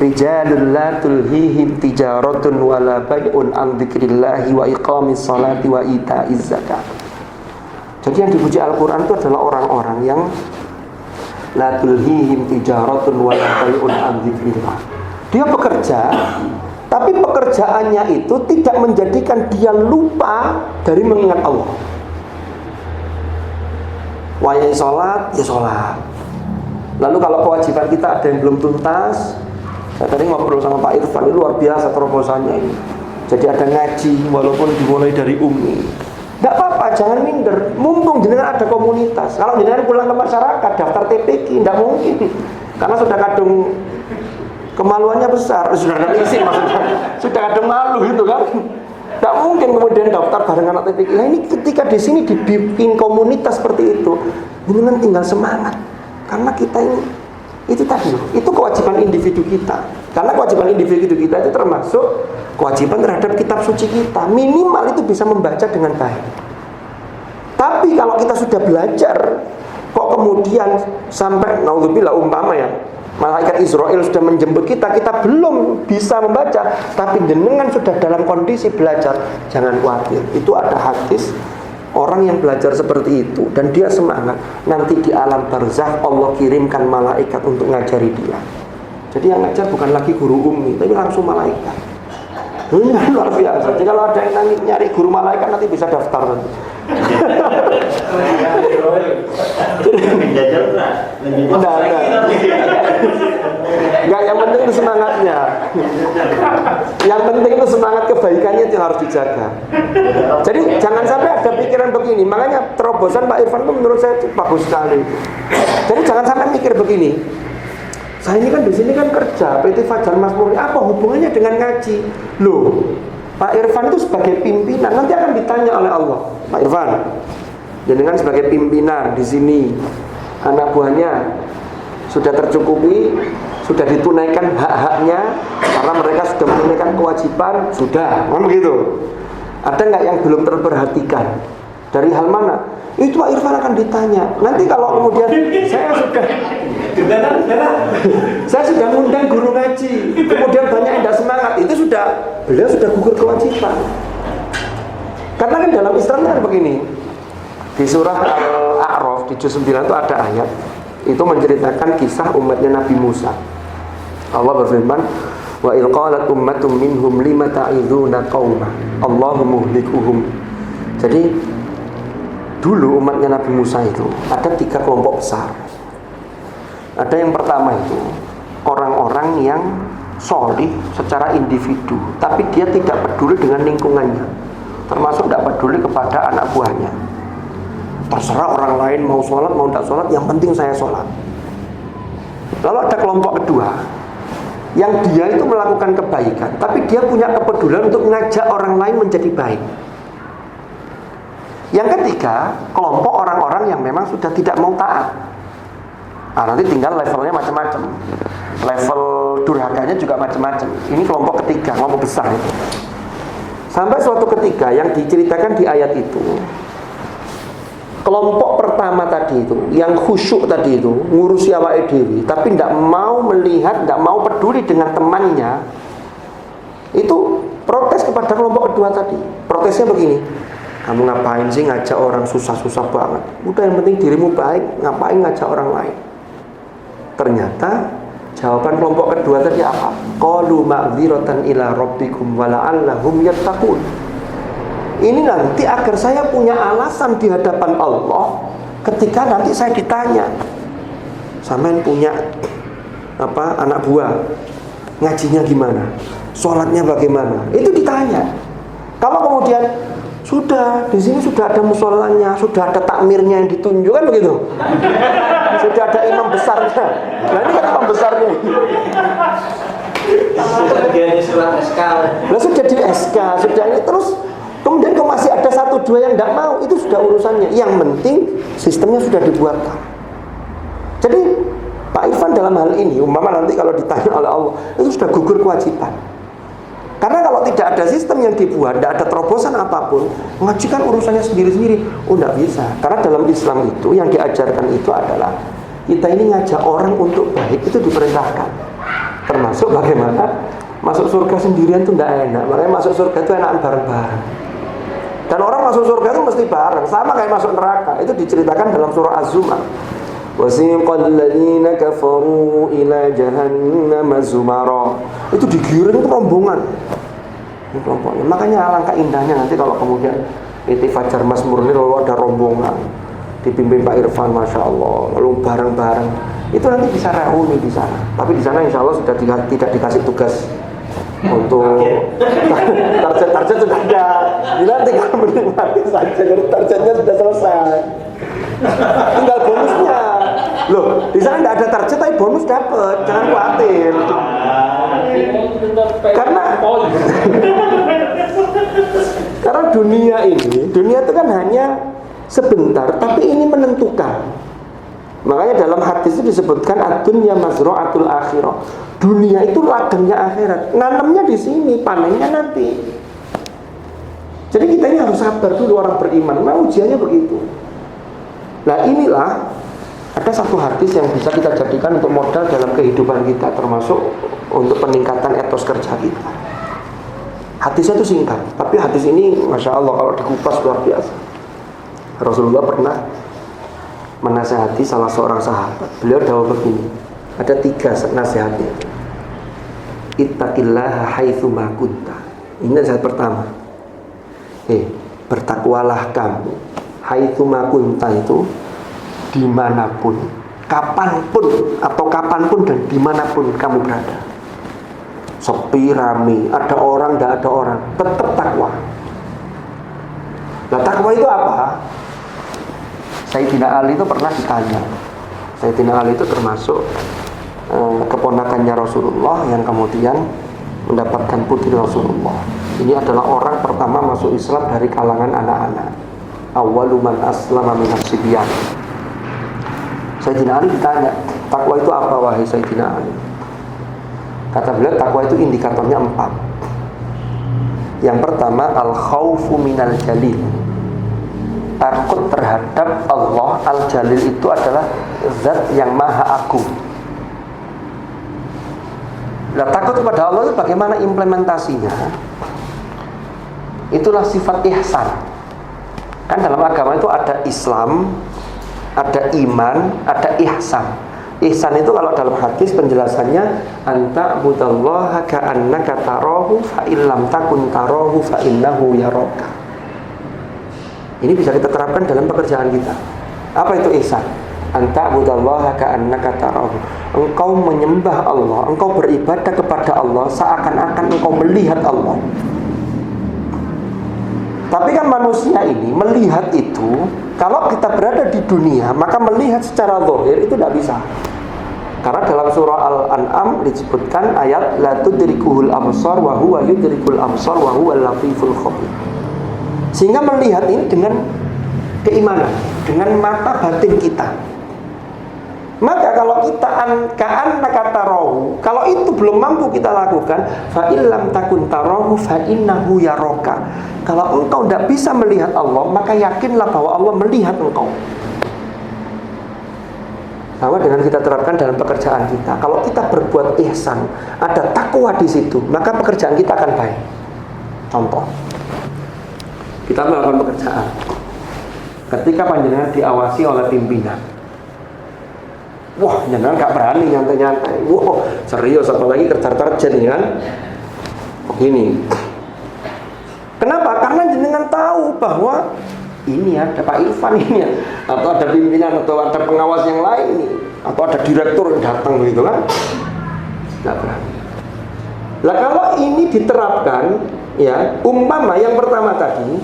Rijalul la tulhihim tijaratun wala bai'un an dzikrillahi wa iqamis salati wa ita'iz zakat. Jadi yang dipuji Al-Quran itu adalah orang-orang yang la tulhihim tijaratun wa la bai'un an dzikrillah. Dia bekerja, tapi pekerjaannya itu tidak menjadikan dia lupa dari mengingat Allah. Wayai sholat, ya sholat. Lalu kalau kewajiban kita ada yang belum tuntas, saya tadi ngobrol sama Pak Irfan, ini luar biasa terobosannya ini. Jadi ada ngaji walaupun dimulai dari Umi. Tidak apa-apa, jangan minder. Mumpung jenengan ada komunitas. Kalau jenengan pulang ke masyarakat, daftar TPQ, tidak mungkin. Karena sudah kadung kemaluannya besar, sudah ada isi maksudnya. Sudah kadung malu gitu kan. Tidak mungkin kemudian daftar bareng anak TPQ. Nah ini ketika di sini dibikin komunitas seperti itu, jenengan tinggal semangat. Karena kita ini, itu tadi loh, itu kewajiban individu kita. Karena kewajiban individu kita itu termasuk kewajiban terhadap kitab suci kita. Minimal itu bisa membaca dengan baik. Tapi kalau kita sudah belajar, kok kemudian sampai naudzubillah umpama ya, malaikat Israel sudah menjemput kita, kita belum bisa membaca, tapi jenengan sudah dalam kondisi belajar, jangan khawatir. Itu ada hadis orang yang belajar seperti itu dan dia semangat, nanti di alam barzakh Allah kirimkan malaikat untuk ngajari dia. Jadi yang ngajar bukan lagi guru Umi, tapi langsung malaikat. Ini luar biasa. Jadi kalau ada yang nyari guru malaikat nanti bisa daftar nanti. Enggak, yang penting itu semangatnya. Yang penting itu semangat kebaikannya itu harus dijaga. Jadi jangan sampai ada pikiran begini. Makanya terobosan Pak Irfan itu menurut saya bagus sekali. Jadi jangan sampai mikir begini. Saya ini kan di sini kan kerja, PT Fajar Masmuri, apa hubungannya dengan ngaji? Loh, Pak Irfan itu sebagai pimpinan nanti akan ditanya oleh Allah. Pak Irfan, jenengan sebagai pimpinan di sini, anak buahnya sudah tercukupi, sudah ditunaikan hak-haknya karena mereka sudah menunaikan kewajiban, sudah, kan begitu. Ada nggak yang belum terperhatikan? Dari hal mana? Itu Pak Irfan akan ditanya. Nanti kalau kemudian saya sudah ngundang guru ngaji, kemudian banyak yang tidak semangat, itu beliau sudah gugur kewajiban. Karena kan dalam Islam kan begini, di surah Al-A'raf di juz 9 itu ada ayat itu menceritakan kisah umatnya Nabi Musa. Allah berfirman, wa il qalat ummatum minhum lima ta'iduna qauma Allahu muhlikuhum. Jadi dulu umatnya Nabi Musa itu ada 3 kelompok besar. Ada yang pertama itu orang-orang yang solih secara individu, tapi dia tidak peduli dengan lingkungannya, termasuk tidak peduli kepada anak buahnya. Terserah orang lain mau sholat mau tidak sholat, yang penting saya sholat. Lalu ada kelompok kedua yang dia itu melakukan kebaikan, tapi dia punya kepedulian untuk mengajak orang lain menjadi baik. Yang ketiga, kelompok orang-orang yang memang sudah tidak mau taat. Nah, nanti tinggal levelnya macam-macam. Level durhakanya juga macam-macam. Ini kelompok ketiga, kelompok besar itu. Sampai suatu ketika yang diceritakan di ayat itu, kelompok pertama tadi itu, yang khusyuk tadi itu, ngurusi awake dhewe, tapi tidak mau melihat, tidak mau peduli dengan temannya, itu protes kepada kelompok kedua tadi. Protesnya begini, kamu ngapain sih ngajak orang susah-susah banget? Udah yang penting dirimu baik, ngapain ngajak orang lain? Ternyata jawaban kelompok kedua tadi apa? Qalu ma'dziratan ila rabbikum wa la'allahum yattaqun. Ini nanti agar saya punya alasan di hadapan Allah ketika nanti saya ditanya, sampean punya anak buah, ngajinya gimana? Sholatnya bagaimana? Itu ditanya. Kalau kemudian sudah di sini sudah ada musholanya, sudah ada takmirnya yang ditunjukkan begitu. Sudah ada imam besarnya. Nah ini kan imam besarnya. Lah sudah di SK, sudah ini terus kemudian kok masih ada 1-2 yang tidak mau, itu sudah urusannya. Yang penting sistemnya sudah dibuatkan. Jadi Pak Irfan dalam hal ini, umpama nanti kalau ditanya oleh Allah, itu sudah gugur kewajiban. Karena kalau tidak ada sistem yang dibuat, tidak ada terobosan apapun, mengajukan urusannya sendiri-sendiri, tidak bisa. Karena dalam Islam itu yang diajarkan itu adalah kita ini ngajak orang untuk baik, itu diperintahkan. Termasuk bagaimana masuk surga sendirian itu tidak enak. Makanya masuk surga itu enak bareng-bareng. Dan orang masuk surga itu mesti bareng, sama kayak masuk neraka. Itu diceritakan dalam surah Az-Zumar. Wasiqal ladzina kafaru ila jahannam zumara. Itu digiring itu rombongan. Ini kelompoknya. Makanya alangkah indahnya nanti kalau kemudian itu Fajar Mazmur ini lalu ada rombongan dipimpin Pak Irfan, masya Allah, lalu bareng-bareng itu nanti bisa reuni di sana. Tapi di sana insya Allah sudah tidak dikasih tugas untuk target sudah ada. Bila tinggal menikmati saja, jadi targetnya sudah selesai. Tinggal bonusnya. Loh, di sana tidak ada target tapi bonus dapat, jangan khawatir. Karena dunia itu kan hanya sebentar, tapi ini menentukan. Makanya dalam hadis itu disebutkan ad-dunya mazra'atul akhirah. Dunia itu ladangnya akhirat. Nanamnya di sini, panennya nanti. Jadi kita ini harus sabar dulu orang beriman. Nah, ujiannya begitu. Nah, inilah ada satu hadis yang bisa kita jadikan untuk modal dalam kehidupan kita, termasuk untuk peningkatan etos kerja kita. Hadisnya itu singkat, tapi hadis ini masya Allah kalau dikupas luar biasa. Rasulullah pernah menasihati salah seorang sahabat. Beliau dawuh begini, ada 3 nasihatnya. Ittaqillaha haitsu ma kunta. Ini nasihat pertama. Bertakwalah kamu haitsu ma kunta, itu dimanapun, kapanpun dan dimanapun kamu berada. Sepi, rame, ada orang, tidak ada orang, tetap takwa. Nah, takwa itu apa? Sayyidina Ali itu pernah ditanya. Sayyidina Ali itu termasuk keponakannya Rasulullah yang kemudian mendapatkan putri Rasulullah. Ini adalah orang pertama masuk Islam dari kalangan anak-anak. Awwalu man aslama minas sibyan. Sayyidina Ali ditanya, takwa itu apa wahai Sayyidina Ali? Kata beliau, takwa itu indikatornya 4. Yang pertama, al-khaufu minal jalil. Takut terhadap Allah. Al-Jalil itu adalah zat yang maha agung. Nah, takut kepada Allah itu bagaimana implementasinya? Itulah sifat ihsan. Kan dalam agama itu ada Islam, ada iman, ada ihsan. Ihsan itu kalau dalam hadis penjelasannya, anta budallaha ka'annaka tarahu fa illam takun tarahu fa innahu yaraka. Ini bisa kita terapkan dalam pekerjaan kita. Apa itu ihsan? Anta budallaha ka'annaka tarahu. Engkau menyembah Allah, engkau beribadah kepada Allah seakan-akan engkau melihat Allah. Tapi kan manusia ini melihat itu, kalau kita berada di dunia, maka melihat secara zahir itu tidak bisa. Karena dalam surah Al-An'am disebutkan ayat la tudrikuhul absar wa huwa yudrikul absar wa huwal latiful khabir. Sehingga melihat ini dengan keimanan, dengan mata batin kita. Maka kalau kita ka'annaka tarahu, kalau itu belum mampu kita lakukan, fa illam takun tarahu fa innahu yaraka. Kalau engkau tidak bisa melihat Allah, maka yakinlah bahwa Allah melihat engkau. Sama dengan kita terapkan dalam pekerjaan kita. Kalau kita berbuat ihsan, ada takwa di situ, maka pekerjaan kita akan baik. Contoh, kita melakukan pekerjaan. Ketika panjenengan diawasi oleh pimpinan, wah, jangan gak berani nyantai-nyantai. Wah, serius, apalagi kerja-kerja dengan begini. Kenapa? Karena jenengan tahu bahwa ini ada Pak Irfan ini ya, atau ada pimpinan, atau ada pengawas yang lain ini, atau ada direktur yang datang begitu kan? Gak berani. Lah kalau ini diterapkan, ya, umpama yang pertama tadi,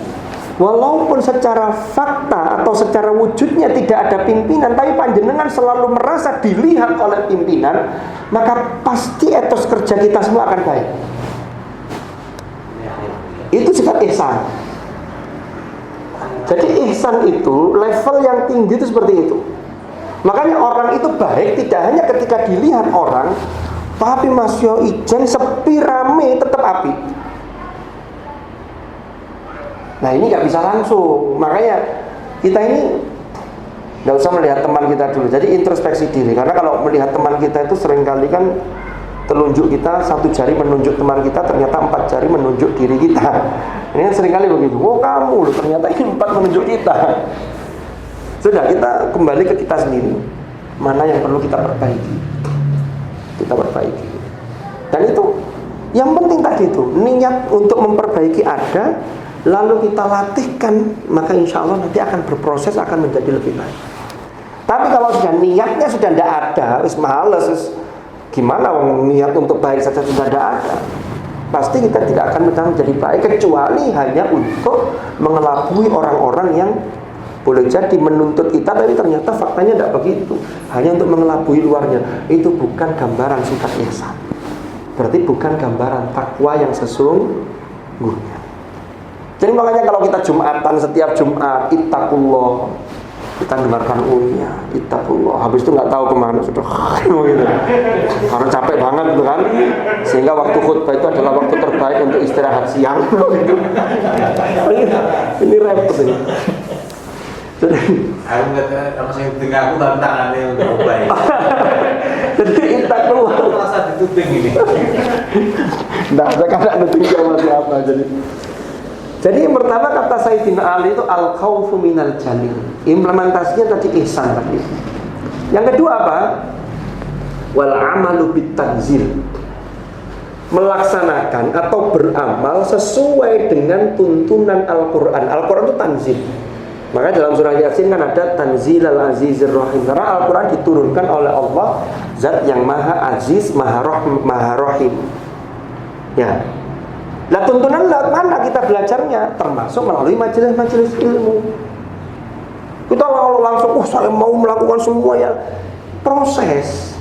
walaupun secara fakta atau secara wujudnya tidak ada pimpinan, tapi panjenengan selalu merasa dilihat oleh pimpinan, maka pasti etos kerja kita semua akan baik. Itu sifat ihsan. Jadi ihsan itu level yang tinggi itu seperti itu. Makanya orang itu baik tidak hanya ketika dilihat orang, tapi masya ijen sepi rame tetap api. Nah ini gak bisa langsung. Makanya kita ini gak usah melihat teman kita dulu. Jadi introspeksi diri. Karena kalau melihat teman kita itu seringkali kan telunjuk kita, satu jari menunjuk teman kita, ternyata 4 jari menunjuk diri kita. Ini seringkali begitu. Oh kamu, ternyata ini 4 menunjuk kita. Sudah, kita kembali ke kita sendiri. Mana yang perlu kita perbaiki? Kita perbaiki. Dan itu yang penting tadi itu, niat untuk memperbaiki ada, lalu kita latihkan, maka insya Allah nanti akan berproses, akan menjadi lebih baik. Tapi kalau sudah niatnya sudah tidak ada, wis males, gimana niat untuk baik saja sudah tidak ada, pasti kita tidak akan menjadi baik, kecuali hanya untuk mengelabui orang-orang yang boleh jadi menuntut kita, tapi ternyata faktanya tidak begitu, hanya untuk mengelabui luarnya. Itu bukan gambaran sifat ihsan, berarti bukan gambaran takwa yang sesungguhnya. Jadi makanya kalau kita Jumatan, setiap Jumat ittaqullah, kita dengarkan ittaqullah, habis itu nggak tahu kemana sudah gitu. Karena capek banget gitu kan, sehingga waktu khutbah itu adalah waktu terbaik untuk istirahat siang gitu. Ini repot ini. Jadi aku kata sama saya dengar aku tantangannya untuk baik. Jadi ittaqullah Rasa dituding ini. Nah, saya kadang nuding sama siapa Jadi yang pertama kata Sayyidina Ali itu al-khawfu minal jalil. Implementasinya tadi ihsan tadi. Yang kedua apa? Wal amalu bitanzil. Melaksanakan atau beramal sesuai dengan tuntunan Al-Quran. Al-Quran itu tanzil. Maka dalam surah Yasin kan ada tanzil al-azizir rahim. Karena Al-Quran diturunkan oleh Allah, zat yang maha aziz, maha rahim. Ya. Nah tuntunan lewat mana kita belajarnya? Termasuk melalui majelis-majelis ilmu. Kita langsung, saya mau melakukan semua ya. Proses.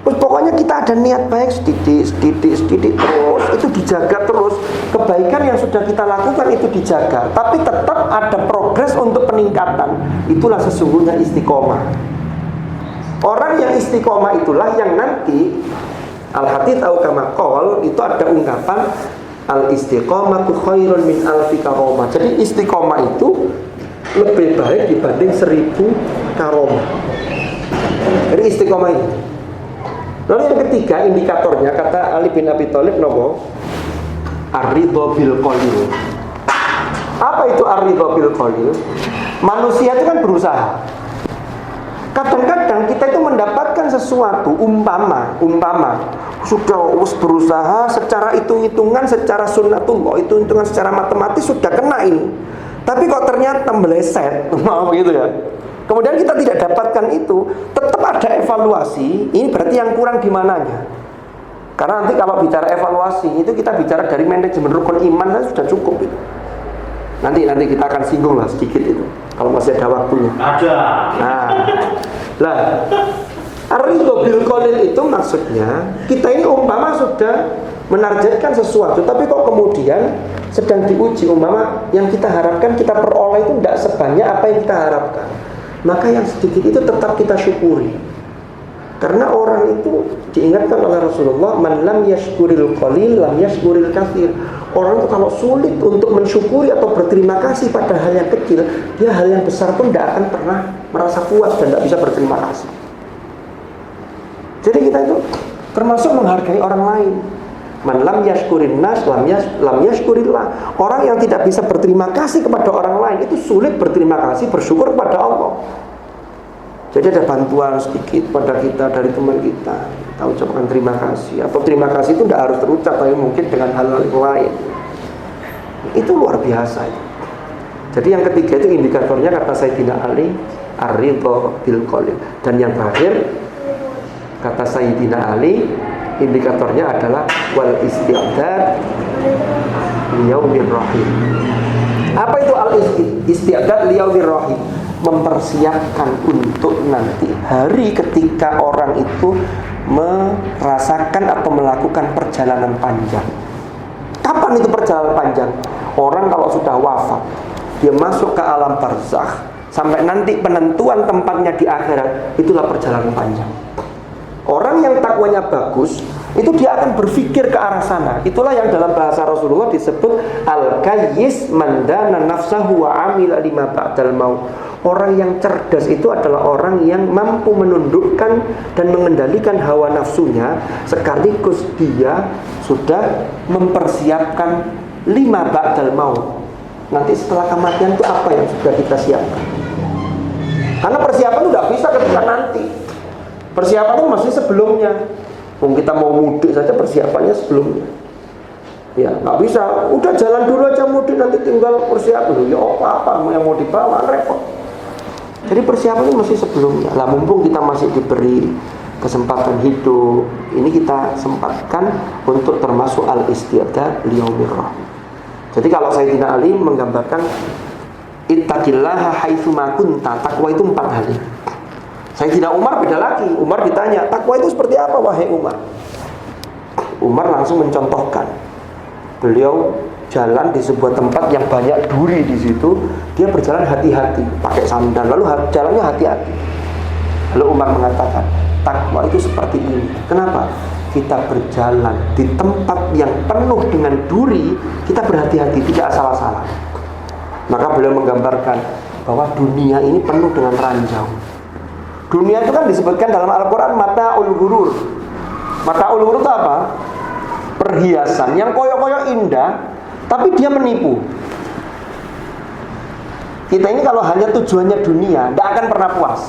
Terus pokoknya kita ada niat baik sedikit terus, itu dijaga terus. Kebaikan yang sudah kita lakukan itu dijaga, tapi tetap ada progres untuk peningkatan. Itulah sesungguhnya istiqomah. Orang yang istiqomah itulah yang nanti Al-Hati tahu kama qol, itu ada ungkapan al-istiqomatu khairun min alfi karomah. Jadi istiqomah itu lebih baik dibanding 1000 karomah. Jadi istiqomah itu. Lalu yang ketiga indikatornya kata Ali bin Abi Thalib nopo? Ar-ridho bil qalil. Apa itu ar-ridho bil qalil? Manusia itu kan berusaha. Kadang-kadang kita itu mendapatkan sesuatu umpama sudah berusaha secara hitung-hitungan, secara sunnatullah, hitung-hitungan secara matematis sudah kena ini. Tapi kok ternyata meleset, begitu ya. Kemudian kita tidak dapatkan itu, tetap ada evaluasi. Ini berarti yang kurang di mananya? Karena nanti kalau bicara evaluasi itu kita bicara dari manajemen rukun iman sudah cukup itu. Nanti kita akan singgung lah sedikit itu kalau masih ada waktunya. Ada. Nah, lah, ar-ridho bil qalil itu maksudnya kita ini umpama sudah menargetkan sesuatu, tapi kok kemudian sedang diuji, umpama yang kita harapkan kita peroleh itu tidak sebanyak apa yang kita harapkan. Maka yang sedikit itu tetap kita syukuri. Karena orang itu diingatkan oleh Rasulullah, man lam yashkuril qalil lam yashkuril katsir. Orang itu kalau sulit untuk mensyukuri atau berterima kasih pada hal yang kecil, dia hal yang besar pun tidak akan pernah merasa puas dan tidak bisa berterima kasih. Jadi kita itu termasuk menghargai orang lain. Man lam yashkurin nas lam yashkurillah. Orang yang tidak bisa berterima kasih kepada orang lain itu sulit berterima kasih, bersyukur kepada Allah. Jadi ada bantuan sedikit pada kita dari teman kita, kita ucapkan terima kasih. Atau terima kasih itu tidak harus terucap, tapi mungkin dengan hal-hal yang lain. Itu luar biasa itu. Jadi yang ketiga itu indikatornya kata Sayyidina Ali, ar-ridho bil qalil. Dan yang terakhir kata Sayyidina Ali, indikatornya adalah wal isti'dad liyaumir rahim. Apa itu al-isti'dad liyaumir rahim? Mempersiapkan untuk nanti hari ketika orang itu merasakan atau melakukan perjalanan panjang. Kapan itu perjalanan panjang? Orang kalau sudah wafat, dia masuk ke alam barzakh, sampai nanti penentuan tempatnya di akhirat, itulah perjalanan panjang. Orang yang takwanya bagus, itu dia akan berpikir ke arah sana. Itulah yang dalam bahasa Rasulullah disebut al-kayyis man dana nafsahu wa amila lima ba'dal maut. Orang yang cerdas itu adalah orang yang mampu menundukkan dan mengendalikan hawa nafsunya, sekaligus dia sudah mempersiapkan lima ba'dal maut. Nanti setelah kematian itu apa yang sudah kita siapkan? Karena persiapan itu tidak bisa ketika nanti. Persiapan itu masih sebelumnya. Kita mau mudik saja persiapannya sebelumnya. Ya, nggak bisa. Udah jalan dulu aja mudik, nanti tinggal persiapan. Ya apa yang mau dibawa repot. Jadi persiapannya masih sebelumnya. Lah mumpung kita masih diberi kesempatan hidup, ini kita sempatkan untuk termasuk al-isti'dad liyaumir rahim. Jadi kalau Sayyidina Ali menggambarkan ittaqillaha haitsu ma kunta, takwa itu 4 hal. Sayyidina Umar beda lagi. Umar ditanya, takwa itu seperti apa wahai Umar? Umar langsung mencontohkan. Beliau jalan di sebuah tempat yang banyak duri di situ, dia berjalan hati-hati, pakai sandal, lalu jalannya hati-hati. Lalu Umar mengatakan, takwa itu seperti ini. Kenapa? Kita berjalan di tempat yang penuh dengan duri, kita berhati-hati, tidak asal-asalan. Maka beliau menggambarkan bahwa dunia ini penuh dengan ranjau. Dunia itu kan disebutkan dalam Al-Quran mata'ul ghurur. Mata'ul ghurur itu apa? Perhiasan yang koyok-koyok indah, tapi dia menipu. Kita ini kalau hanya tujuannya dunia, tidak akan pernah puas.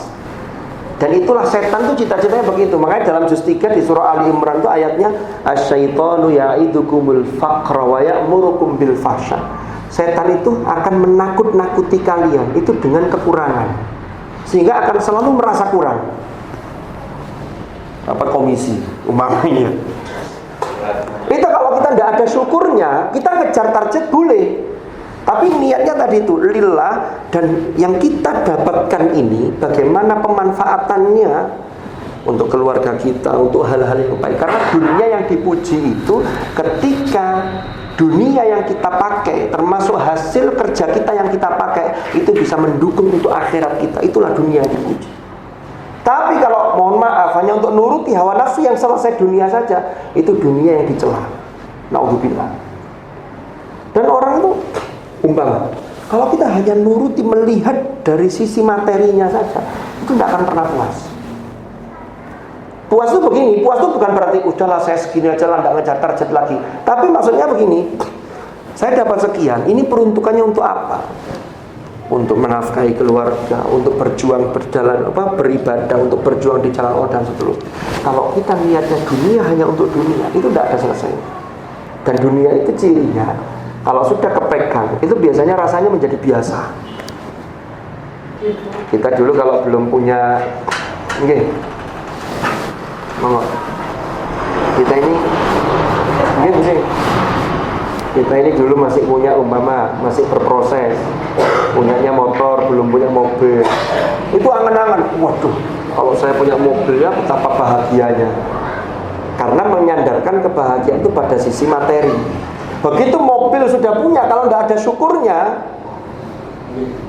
Dan itulah setan tuh cita-citanya begitu. Makanya dalam juz 3 di surah Ali Imran itu ayatnya asyaitonu ya'idukumul faqra wa ya'murukum bil fahsya. Setan itu akan menakut-nakuti kalian itu dengan kekurangan, sehingga akan selalu merasa kurang. Dapat komisi umpamanya. Itu kalau kita tidak ada syukurnya, kita ngejar target boleh. Tapi niatnya tadi itu lillah, dan yang kita dapatkan ini bagaimana pemanfaatannya untuk keluarga kita, untuk hal-hal yang baik. Karena dunia yang dipuji itu ketika dunia yang kita pakai, termasuk hasil kerja kita yang kita pakai, itu bisa mendukung untuk akhirat kita. Itulah dunia yang dipuji. Tapi kalau mohon maaf hanya untuk nuruti hawa nafsu yang selesai dunia saja, itu dunia yang dicela. Naudzubillah. Dan orang itu umpama, kalau kita hanya nuruti melihat dari sisi materinya saja, itu tidak akan pernah puas. Puas itu begini, puas itu bukan berarti udahlah saya segini aja lah, tidak ngejar target lagi. Tapi maksudnya begini, saya dapat sekian, ini peruntukannya untuk apa? Untuk menafkahi keluarga, untuk berjuang beribadah, untuk berjuang di jalan Allah dan seterusnya. Kalau kita niatnya dunia hanya untuk dunia, itu tidak ada selesai. Dan dunia itu cirinya, kalau sudah kepegang, itu biasanya rasanya menjadi biasa. Kita dulu kalau belum punya, kita ini dulu masih punya masih berproses, punyanya motor, belum punya mobil. Itu angan-angan, waduh, kalau saya punya mobil ya betapa bahagianya. Karena menyandarkan kebahagiaan itu pada sisi materi. Begitu mobil sudah punya, kalau tidak ada syukurnya,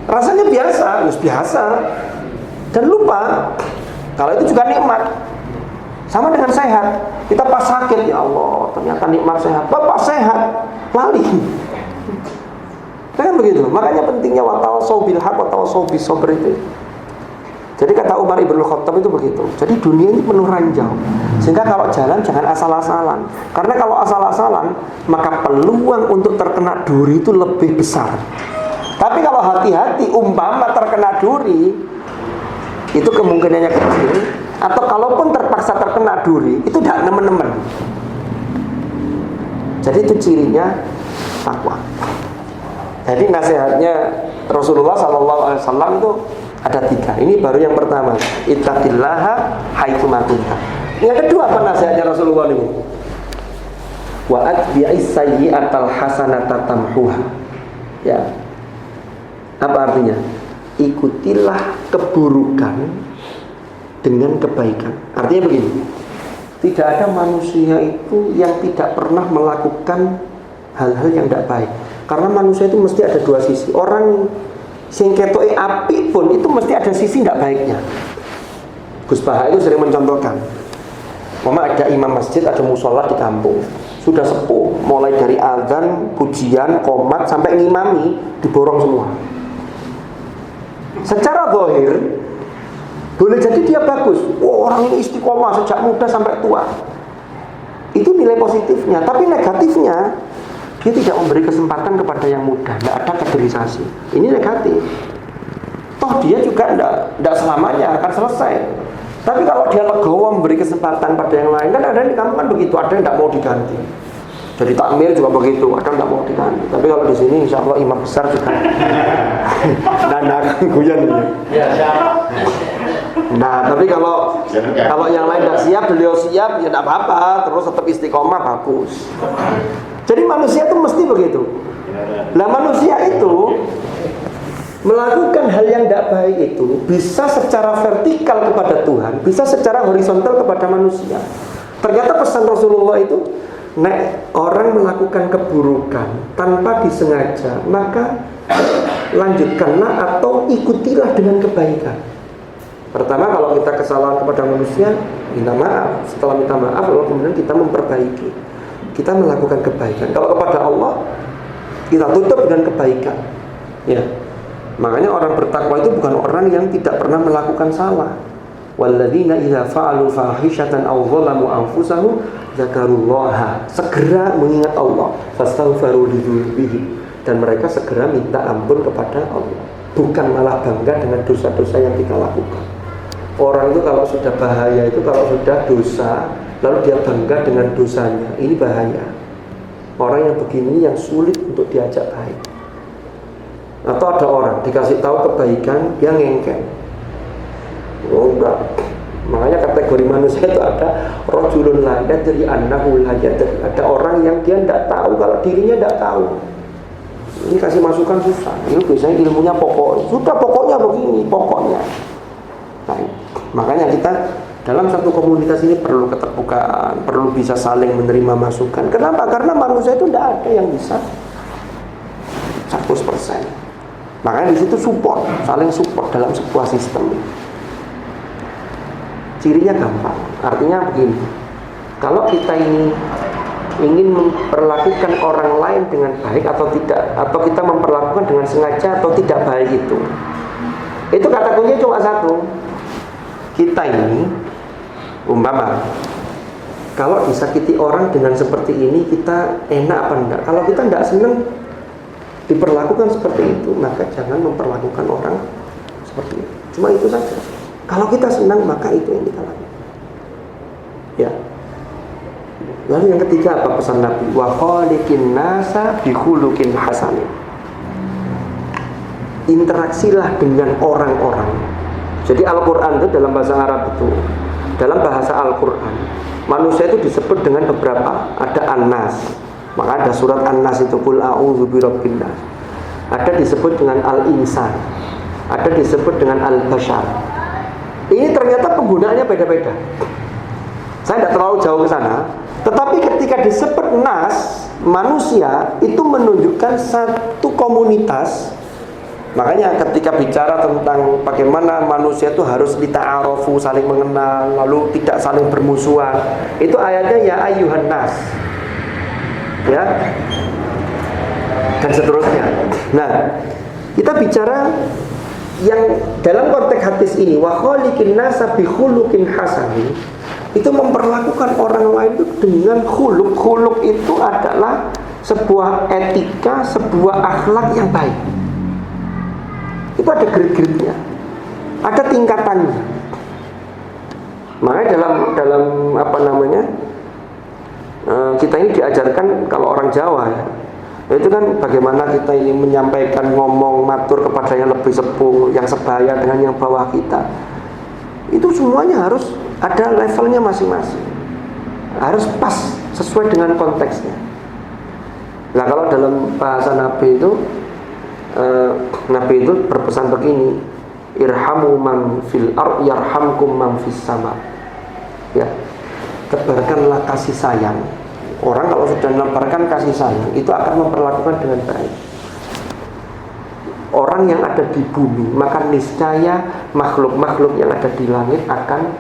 rasanya biasa, dan lupa kalau itu juga nikmat. Sama dengan sehat. Kita pas sakit, ya Allah, ternyata nikmat sehat. Bapak sehat, lali. Kan begitu. Makanya pentingnya watawasau bil haq watawasau bis sabr itu. Jadi kata Umar Ibn Khattab itu begitu. Jadi dunia ini penuh ranjau. Sehingga kalau jalan jangan asal-asalan. Karena kalau asal-asalan, maka peluang untuk terkena duri itu lebih besar. Tapi kalau hati-hati, umpama terkena duri, itu kemungkinannya kecil. Atau kalaupun terpaksa terkena duri, itu tidak nemen-nemen. Jadi itu cirinya takwa. Jadi nasihatnya Rasulullah SAW itu ada 3. Ini baru yang pertama, ittaqillaha haitsu ma kunta. Yang kedua apa nasihatnya Rasulullah ini? Wa atbi'is sayyi'atal hasanata tamhuha. Ya. Apa artinya? Ikutilah keburukan dengan kebaikan. Artinya begini, tidak ada manusia itu yang tidak pernah melakukan hal-hal yang tidak baik. Karena manusia itu mesti ada 2 sisi. Orang sing ketoke apik pun itu mesti ada sisi tidak baiknya. Gus Baha itu sering mencontohkan. Mama ada imam masjid, ada musola di kampung, sudah sepuh, mulai dari azan, pujian, qomat sampai ngimami diborong semua. Secara zahir boleh jadi dia bagus. Orang ini istiqomah sejak muda sampai tua. Itu nilai positifnya. Tapi negatifnya, dia tidak memberi kesempatan kepada yang muda. Tidak ada kaderisasi. Ini negatif. Toh dia juga tidak selamanya akan selesai. Tapi kalau dia legowo memberi kesempatan pada yang lain, kan ada di kampung kan begitu. Ada yang tidak mau diganti. Jadi takmir juga begitu, ada yang tidak mau diganti. Tapi kalau di sini insya Allah imam besar juga. Dan guyon ini. Nah, tapi kalau yang lain tidak siap, beliau siap, ya tidak apa-apa. Terus tetap istiqomah, bagus. Jadi manusia itu mesti begitu. Nah, manusia itu melakukan hal yang tidak baik itu bisa secara vertikal kepada Tuhan, bisa secara horizontal kepada manusia. Ternyata pesan Rasulullah itu, nek orang melakukan keburukan tanpa disengaja, maka lanjutkanlah atau ikutilah dengan kebaikan. Pertama, kalau kita kesalahan kepada manusia, minta maaf. Setelah minta maaf, lalu kemudian kita memperbaiki. Kita melakukan kebaikan. Kalau kepada Allah, kita tutup dengan kebaikan. Ya. Makanya orang bertakwa itu bukan orang yang tidak pernah melakukan salah. Walladzina idza fa'alu fahishatan aw dzalamu anfusahum dzakarullaha. Segera mengingat Allah, fastaghfiru lidzunubihim, dan mereka segera minta ampun kepada Allah. Bukan malah bangga dengan dosa-dosa yang kita lakukan. Orang itu kalau sudah bahaya itu, kalau sudah dosa lalu dia bangga dengan dosanya, ini bahaya. Orang yang begini yang sulit untuk diajak baik. Atau ada orang dikasih tahu kebaikan, dia ngengkel. Oh enggak. Makanya kategori manusia itu ada rajulun la yadri annahu la yadri. Ada orang yang dia tidak tahu kalau dirinya tidak tahu. Ini kasih masukan susah. Ini biasanya ilmunya pokok. Sudah pokoknya begini, pokoknya. Nah, makanya kita dalam satu komunitas ini perlu keterbukaan, perlu bisa saling menerima masukan. Kenapa? Karena manusia itu tidak ada yang bisa 100%. Makanya di situ support, saling support dalam sebuah sistem. Cirinya gampang. Artinya begini. Kalau kita ini ingin memperlakukan orang lain dengan baik atau tidak, atau kita memperlakukan dengan sengaja atau tidak baik itu kata kuncinya cuma satu. Kita ini umpama kalau disakiti orang dengan seperti ini, kita enak apa enggak? Kalau kita enggak senang diperlakukan seperti itu, maka jangan memperlakukan orang seperti itu. Cuma itu saja. Kalau kita senang, maka itu yang kita lakukan. Ya. Lalu yang ketiga apa pesan Nabi? Wa khaliqin nasa bi khuluqin hasanin. Interaksilah dengan orang-orang. Jadi Al-Qur'an itu dalam bahasa Arab itu, dalam bahasa Al-Qur'an, manusia itu disebut dengan beberapa. Ada An-Nas. Maka ada surat An-Nas itu, qul a'udzu birabbin nas. Ada disebut dengan Al-Insan. Ada disebut dengan Al-Bashar. Ini ternyata penggunaannya beda-beda. Saya tidak terlalu jauh ke sana. Tetapi ketika disebut nas, manusia, itu menunjukkan satu komunitas. Makanya ketika bicara tentang bagaimana manusia itu harus lita'arofu, saling mengenal, lalu tidak saling bermusuhan, itu ayatnya ya ayyuhan nas, ya, dan seterusnya. Nah, kita bicara yang dalam konteks hadis ini, wa khaliqin nasa bi khuluqin hasanin, itu memperlakukan orang lain itu dengan khuluq. Khuluq itu adalah sebuah etika, sebuah akhlak yang baik. Itu ada grade-grade-nya, ada tingkatannya. Makanya dalam apa namanya, kita ini diajarkan kalau orang Jawa ya, itu kan bagaimana kita ini menyampaikan, ngomong, matur kepada yang lebih sepuh, yang sebaya dengan yang bawah kita. Itu semuanya harus ada levelnya masing-masing, harus pas sesuai dengan konteksnya. Nah, kalau dalam bahasa Nabi itu, Nabi itu berpesan begini, irhamu man fil ard yarhamkum man fis sama. Ya, tebarkanlah kasih sayang. Orang kalau sudah menebarkan kasih sayang, itu akan memperlakukan dengan baik orang yang ada di bumi, maka niscaya makhluk-makhluk yang ada di langit akan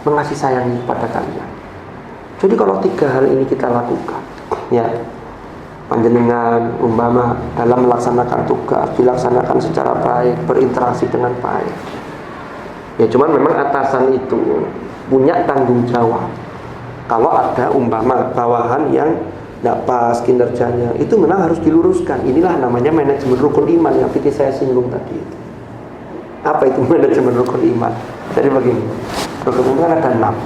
mengasih sayangi pada kalian. Jadi kalau 3 hal ini kita lakukan, ya, panjenengan umpama dalam melaksanakan tugas dilaksanakan secara baik, berinteraksi dengan baik. Ya cuman memang atasan itu punya tanggung jawab. Kalau ada umpama bawahan yang tidak pas kinerjanya, itu memang harus diluruskan. Inilah namanya manajemen rukun iman yang seperti saya singgung tadi. Apa itu manajemen rukun iman? Jadi begini, rukun iman ada 6.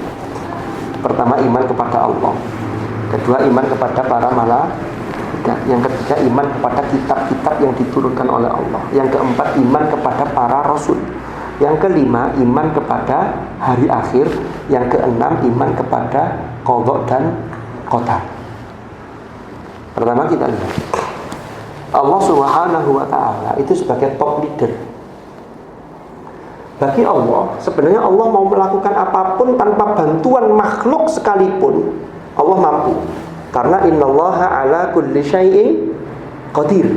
Pertama, iman kepada Allah. Kedua, iman kepada para malaikat. Yang ketiga, iman kepada kitab-kitab yang diturunkan oleh Allah. Yang keempat, iman kepada para rasul. Yang kelima, iman kepada hari akhir. Yang keenam, iman kepada qadha dan qadar. Pertama kita lihat, Allah Subhanahu wa ta'ala itu sebagai top leader. Bagi Allah, sebenarnya Allah mau melakukan apapun tanpa bantuan makhluk sekalipun, Allah mampu. Karena innallaha ala kulli syai'in qadir.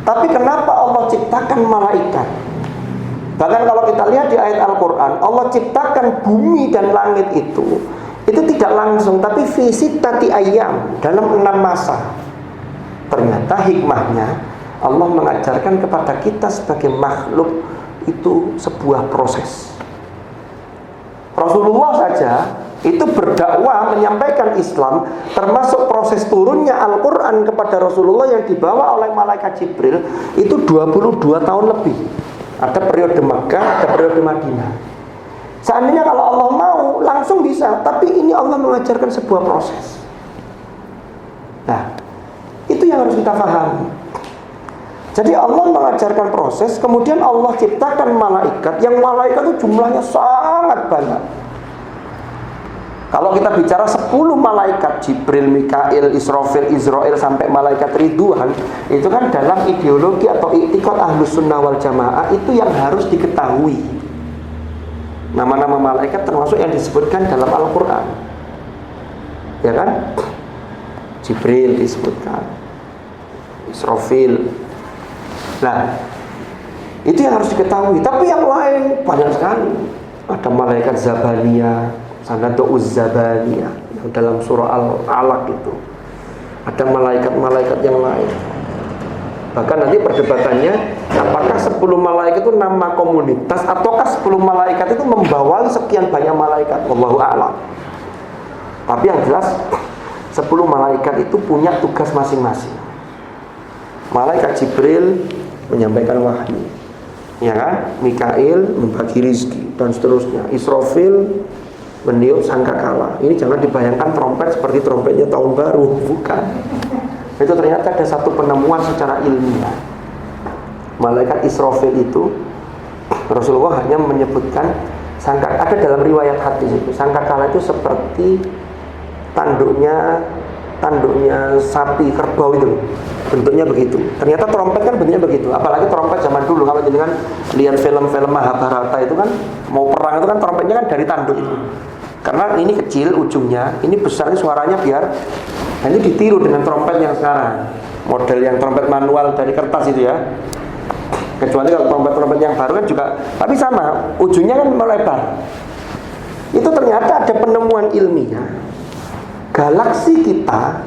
Tapi kenapa Allah ciptakan malaikat? Bahkan kalau kita lihat di ayat Al-Quran, Allah ciptakan bumi dan langit itu tidak langsung, tapi fi sittati ayyam, dalam 6 masa. Ternyata hikmahnya Allah mengajarkan kepada kita sebagai makhluk itu sebuah proses. Rasulullah saja itu berdakwah menyampaikan Islam, termasuk proses turunnya Al-Quran kepada Rasulullah yang dibawa oleh malaikat Jibril itu 22 tahun lebih. Ada periode Makkah, ada periode Madinah. Seandainya kalau Allah mau langsung bisa, tapi ini Allah mengajarkan sebuah proses. Nah, itu yang harus kita pahami. Jadi Allah mengajarkan proses, kemudian Allah ciptakan malaikat, yang malaikat itu jumlahnya sangat banyak. Kalau kita bicara 10 malaikat, Jibril, Mikail, Israfil, Izrail sampai malaikat Ridwan, itu kan dalam ideologi atau i'tiqad Ahlus Sunnah wal Jamaah itu yang harus diketahui. Nama-nama malaikat termasuk yang disebutkan dalam Al-Quran, ya kan? Jibril disebutkan, Israfil. Nah, itu yang harus diketahui. Tapi yang lain banyak sekali. Ada malaikat Zabaniyah, Sanadus Zabaniyah yang dalam surah Al-Alaq itu. Ada malaikat-malaikat yang lain. Bahkan nanti perdebatannya, apakah 10 malaikat itu nama komunitas, ataukah 10 malaikat itu membawahi sekian banyak malaikat? Wallahu a'lam. Tapi yang jelas 10 malaikat itu punya tugas masing-masing. Malaikat Jibril menyampaikan wahyu, ya kan? Mikail membagi rizki dan seterusnya. Israfil meniup sangkakala. Ini jangan dibayangkan trompet seperti trompetnya tahun baru, bukan. Itu ternyata ada satu penemuan secara ilmiah. Malaikat Israfil itu Rasulullah hanya menyebutkan ada dalam riwayat hadis itu sangkakala itu seperti tanduknya sapi kerbau itu, bentuknya begitu. Ternyata trompet kan bentuknya begitu. Apalagi trompet zaman dulu, kalau jenengan lihat film-film Mahabharata itu kan, mau perang itu kan trompetnya kan dari tanduk itu. Karena ini kecil ujungnya, ini besar suaranya biar. Nah, ini ditiru dengan trompet yang sekarang, model yang trompet manual dari kertas itu ya. Kecuali kalau trompet-trompet yang baru kan juga, tapi sama, ujungnya kan melebar. Itu ternyata ada penemuan ilmiah. Galaksi kita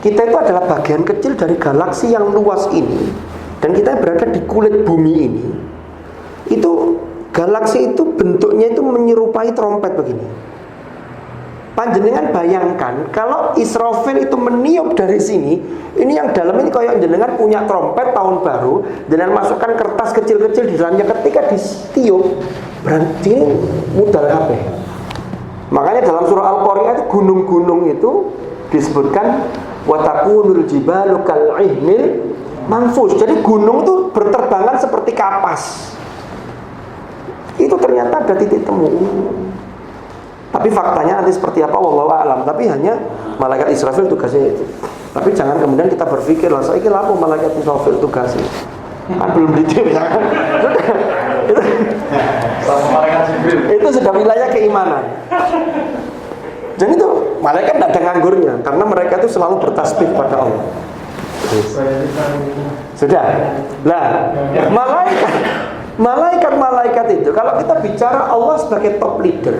itu adalah bagian kecil dari galaksi yang luas ini, dan kita berada di kulit bumi ini. Itu galaksi itu bentuknya itu menyerupai trompet begini. Panjenengan bayangkan kalau Israfil itu meniup dari sini, ini yang dalam ini kayak jenengan punya trompet tahun baru, jenengan masukkan kertas kecil-kecil di dalamnya, ketika ditiup berarti mudal kabeh. Makanya dalam surah Al-Qari'ah itu gunung-gunung itu disebutkan wa takunul jibalu kal'ihnil manfus. Jadi gunung itu berterbangan seperti kapas. Itu ternyata ada titik temu. Tapi faktanya nanti seperti apa wallahu a'lam. Tapi hanya malaikat Israfil tugasnya itu. Tapi jangan kemudian kita berpikir lah, saiki lha apa malaikat Israfil tugasnya? Kan belum detail kan. Itu sudah wilayah keimanan. Dan itu malaikat tidak ada nganggurnya, karena mereka itu selalu bertasbih pada Allah. Sudah. Nah, malaikat itu kalau kita bicara Allah sebagai top leader,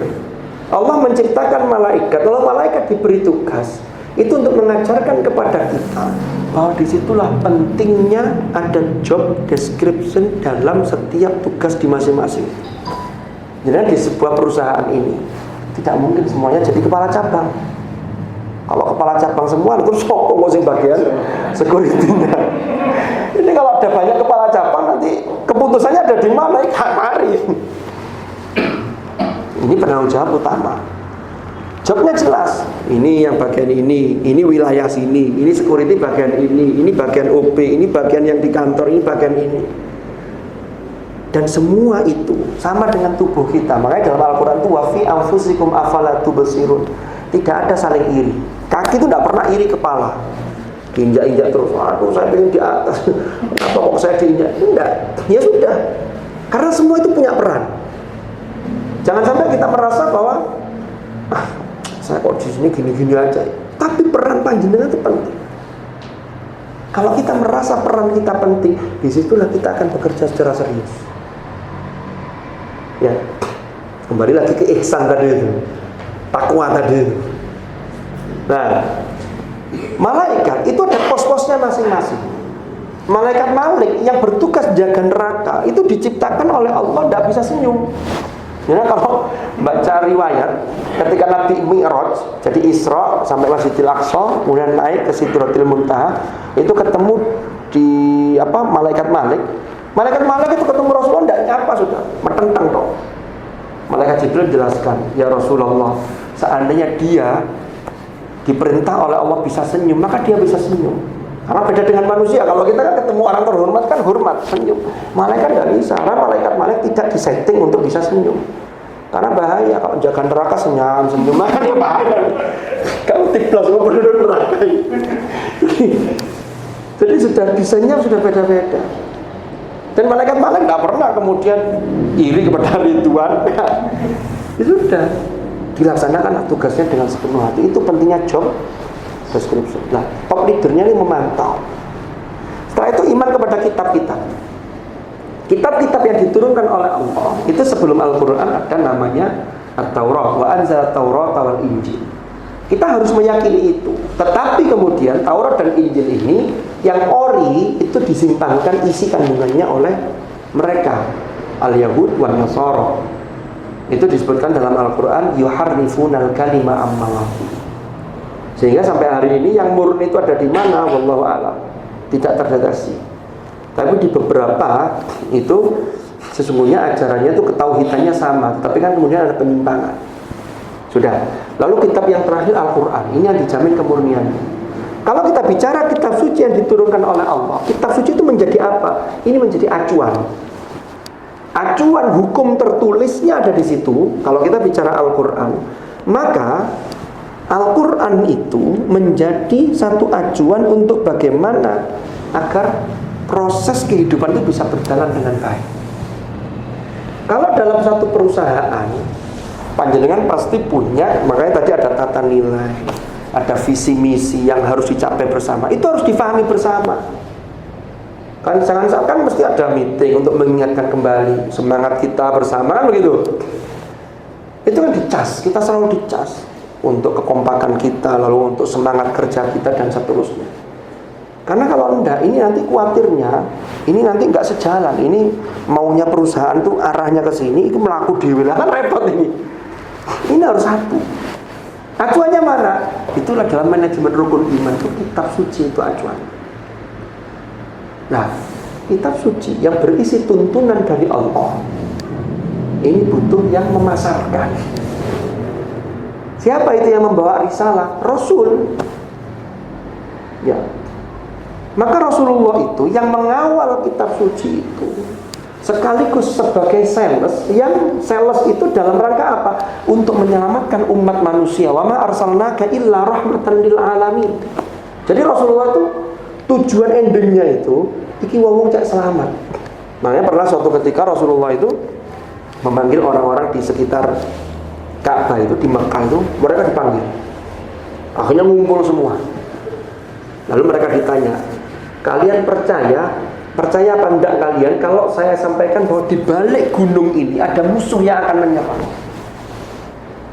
Allah menciptakan malaikat. Kalau malaikat diberi tugas itu untuk mengajarkan kepada kita bahwa disitulah pentingnya ada job description dalam setiap tugas di masing-masing. Jadi di sebuah perusahaan ini tidak mungkin semuanya jadi kepala cabang. Kalau kepala cabang semua terus sopo sing bagian security-nya. Ini kalau ada banyak kepala cabang nanti keputusannya ada di mana? Mari. Ini penanggung jawab utama. Jobnya jelas. Ini yang bagian ini wilayah sini, ini security bagian ini bagian OP, ini bagian yang di kantor, ini bagian ini. Dan semua itu sama dengan tubuh kita. Makanya dalam Al-Quran itu wa fi anfusikum afala tubsirun. Tidak ada saling iri. Kaki itu tidak pernah iri kepala. Diinjak-injak terus. Aduh, saya ingin di atas. Kenapa kok saya diinjak? Enggak. Ya sudah. Karena semua itu punya peran. Jangan sampai kita merasa bahwa saya kok di sini gini-gini aja. Tapi peran panjenengan itu penting. Kalau kita merasa peran kita penting, disitulah kita akan bekerja secara serius. Ya, kembali lagi ke ihsan tadi itu, takwa tadi itu. Nah, malaikat itu ada pos-posnya masing-masing. Malaikat Malik yang bertugas jaga neraka itu diciptakan oleh Allah, tidak bisa senyum. Jadi kalau baca riwayat ketika Nabi Mi'raj, jadi Isra sampai Masjidil Aqsa, kemudian naik ke Sidratil Muntaha, itu ketemu di malaikat Malik. Malaikat Malik itu ketemu Rasulullah tidak nyapa sudah, metentang toh. Malaikat Jibril jelaskan, ya Rasulullah, seandainya dia diperintah oleh Allah bisa senyum, maka dia bisa senyum. Karena beda dengan manusia, kalau kita kan ketemu orang terhormat kan hormat, senyum. Malaikat nggak bisa, karena malaikat tidak disetting untuk bisa senyum. Karena bahaya kalau jaga neraka senyum, makanya bahaya. Kalau tiplas mau penduduk neraka. Jadi sudah desainnya sudah beda-beda. Dan malaikat nggak pernah kemudian iri kepada Ridwan. Itu sudah dilaksanakan tugasnya dengan sepenuh hati. Itu pentingnya job description. Nah, top leadernya ini memantau. Setelah itu iman kepada kitab-kitab. Kitab-kitab yang diturunkan oleh Allah itu sebelum Al-Quran ada namanya At-Taurat, wa anzala Taurat wal Injil. Kita harus meyakini itu. Tetapi kemudian Taurat dan Injil ini yang ori itu disimpangkan isi kandungannya oleh mereka, al-Yahud wan Nasara. Itu disebutkan dalam Al-Quran yuharrifunal kalima ammawafi. Sehingga sampai hari ini yang murni itu ada di mana? Wallahu a'lam. Tidak terdeteksi. Tapi di beberapa itu sesungguhnya ajarannya itu ketauhidannya sama, tapi kan kemudian ada penyimpangan. Sudah. Lalu kitab yang terakhir Al-Quran, ini yang dijamin kemurniannya. Kalau kita bicara kitab suci yang diturunkan oleh Allah, kitab suci itu menjadi apa? Ini menjadi acuan. Acuan hukum tertulisnya ada di situ. Kalau kita bicara Al-Quran, maka Al-Quran itu menjadi satu acuan untuk bagaimana agar proses kehidupan itu bisa berjalan dengan baik. Kalau dalam satu perusahaan, panjenengan pasti punya, makanya tadi ada tata nilai, ada visi misi yang harus dicapai bersama. Itu harus difahami bersama. Kan mesti ada meeting untuk mengingatkan kembali semangat kita bersama, kan begitu. Itu kan dicas, kita selalu dicas untuk kekompakan kita, lalu untuk semangat kerja kita dan seterusnya. Karena kalau enggak, ini nanti khawatirnya, ini nanti enggak sejalan. Ini maunya perusahaan tuh arahnya ke sini, itu melaku dewe lah, kan repot ini. Ini harus satu. Acuannya mana? Itulah dalam manajemen rukun iman itu kitab suci itu acuan. Nah, kitab suci yang berisi tuntunan dari Allah, ini butuh yang memasarkan. Siapa itu yang membawa risalah? Rasul. Ya. Maka Rasulullah itu yang mengawal kitab suci itu sekaligus sebagai sales, yang sales itu dalam rangka apa? Untuk menyelamatkan umat manusia. Wa ma arsalnaka illa rahmatan lil alamin. Jadi Rasulullah itu tujuan endingnya itu iki wong cek selamat. Makanya pernah suatu ketika Rasulullah itu memanggil orang-orang di sekitar Ka'bah itu di Mekah itu, mereka dipanggil. Akhirnya ngumpul semua. Lalu mereka ditanya, kalian percaya apa enggak kalian kalau saya sampaikan bahwa di balik gunung ini ada musuh yang akan menyerang?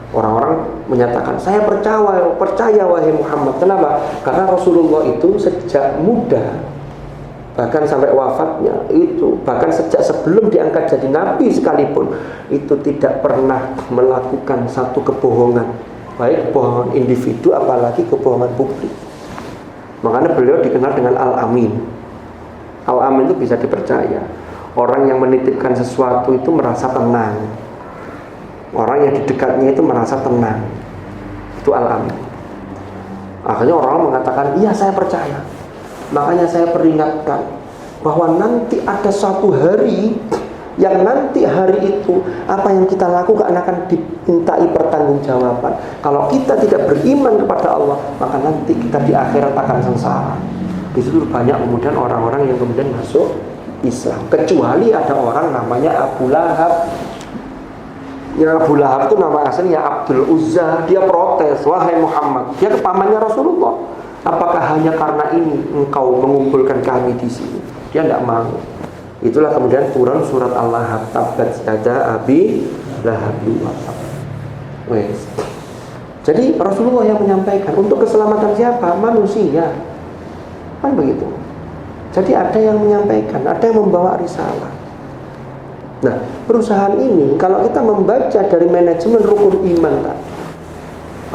Orang-orang menyatakan, saya percaya wahai Muhammad. Kenapa? Karena Rasulullah itu sejak muda, bahkan sampai wafatnya itu, bahkan sejak sebelum diangkat jadi nabi sekalipun, itu tidak pernah melakukan satu kebohongan, baik kebohongan individu apalagi kebohongan publik. Makanya beliau dikenal dengan Al-Amin. Al-Amin itu bisa dipercaya. Orang yang menitipkan sesuatu itu merasa tenang. Orang yang di dekatnya itu merasa tenang. Itu Al-Amin. Akhirnya orang mengatakan, iya saya percaya. Makanya saya peringatkan bahwa nanti ada suatu hari yang nanti hari itu apa yang kita lakukan akan dimintai pertanggungjawaban. Kalau kita tidak beriman kepada Allah, maka nanti kita di akhirat akan sengsara. Di situ banyak kemudian orang-orang yang kemudian masuk Islam. Kecuali ada orang namanya Abu Lahab. Yang Abu Lahab itu nama aslinya Abdul Uzza. Dia protes, wahai Muhammad, dia kepamannya Rasulullah, apakah hanya karena ini engkau mengumpulkan kami di sini? Dia tidak mau. Itulah kemudian turun surat Al-Lahab, tabat yada abi lahabi wa tab. Jadi Rasulullah yang menyampaikan untuk keselamatan siapa? Manusia. Kan begitu. Jadi ada yang menyampaikan, ada yang membawa risalah. Nah, perusahaan ini kalau kita membaca dari manajemen rukun iman tadi,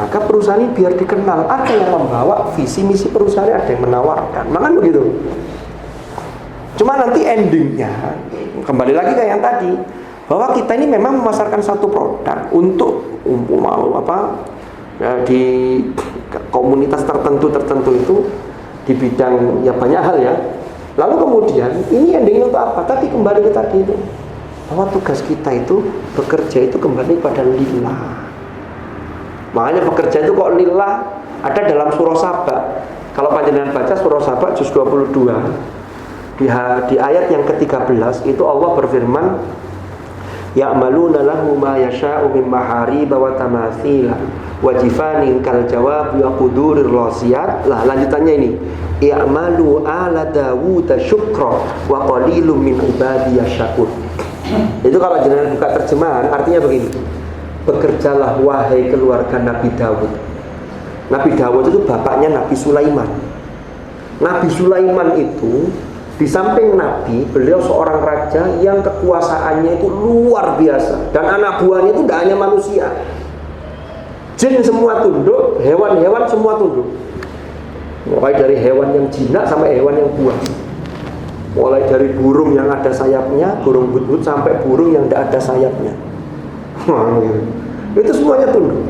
maka perusahaan ini biar dikenal, ada yang membawa visi misi perusahaan, ada yang menawarkan. Makanya begitu. Cuma nanti endingnya kembali lagi kayak yang tadi, bahwa kita ini memang memasarkan satu produk untuk di komunitas tertentu itu di bidang ya banyak hal ya. Lalu kemudian ini endingnya untuk apa? Tadi kembali ke tadi itu, bahwa tugas kita itu bekerja itu kembali pada lillah. Makanya bekerja itu kok lillah ada dalam surah Saba. Kalau panjenengan baca surah Saba juz 22 di ayat yang ke-13 itu Allah berfirman, ya'maluna lahu ma yasha'u min mahariba wa tamathila wa jifanin kal jawab wa qudurir rasiyat. Lah lanjutannya ini, i'malu ala Dawud syukra wa qalilum min ibadiyasy syakur. Itu kalau jenengan buka terjemahan artinya begini, bekerjalah wahai keluarga Nabi Dawud. Nabi Dawud itu bapaknya Nabi Sulaiman. Nabi Sulaiman itu di samping Nabi, beliau seorang raja yang kekuasaannya itu luar biasa. Dan anak buahnya itu tidak hanya manusia, jin semua tunduk, hewan-hewan semua tunduk. Mulai dari hewan yang jinak sampai hewan yang buas. Mulai dari burung yang ada sayapnya, burung hudhud, sampai burung yang tidak ada sayapnya. Itu semuanya tunduk.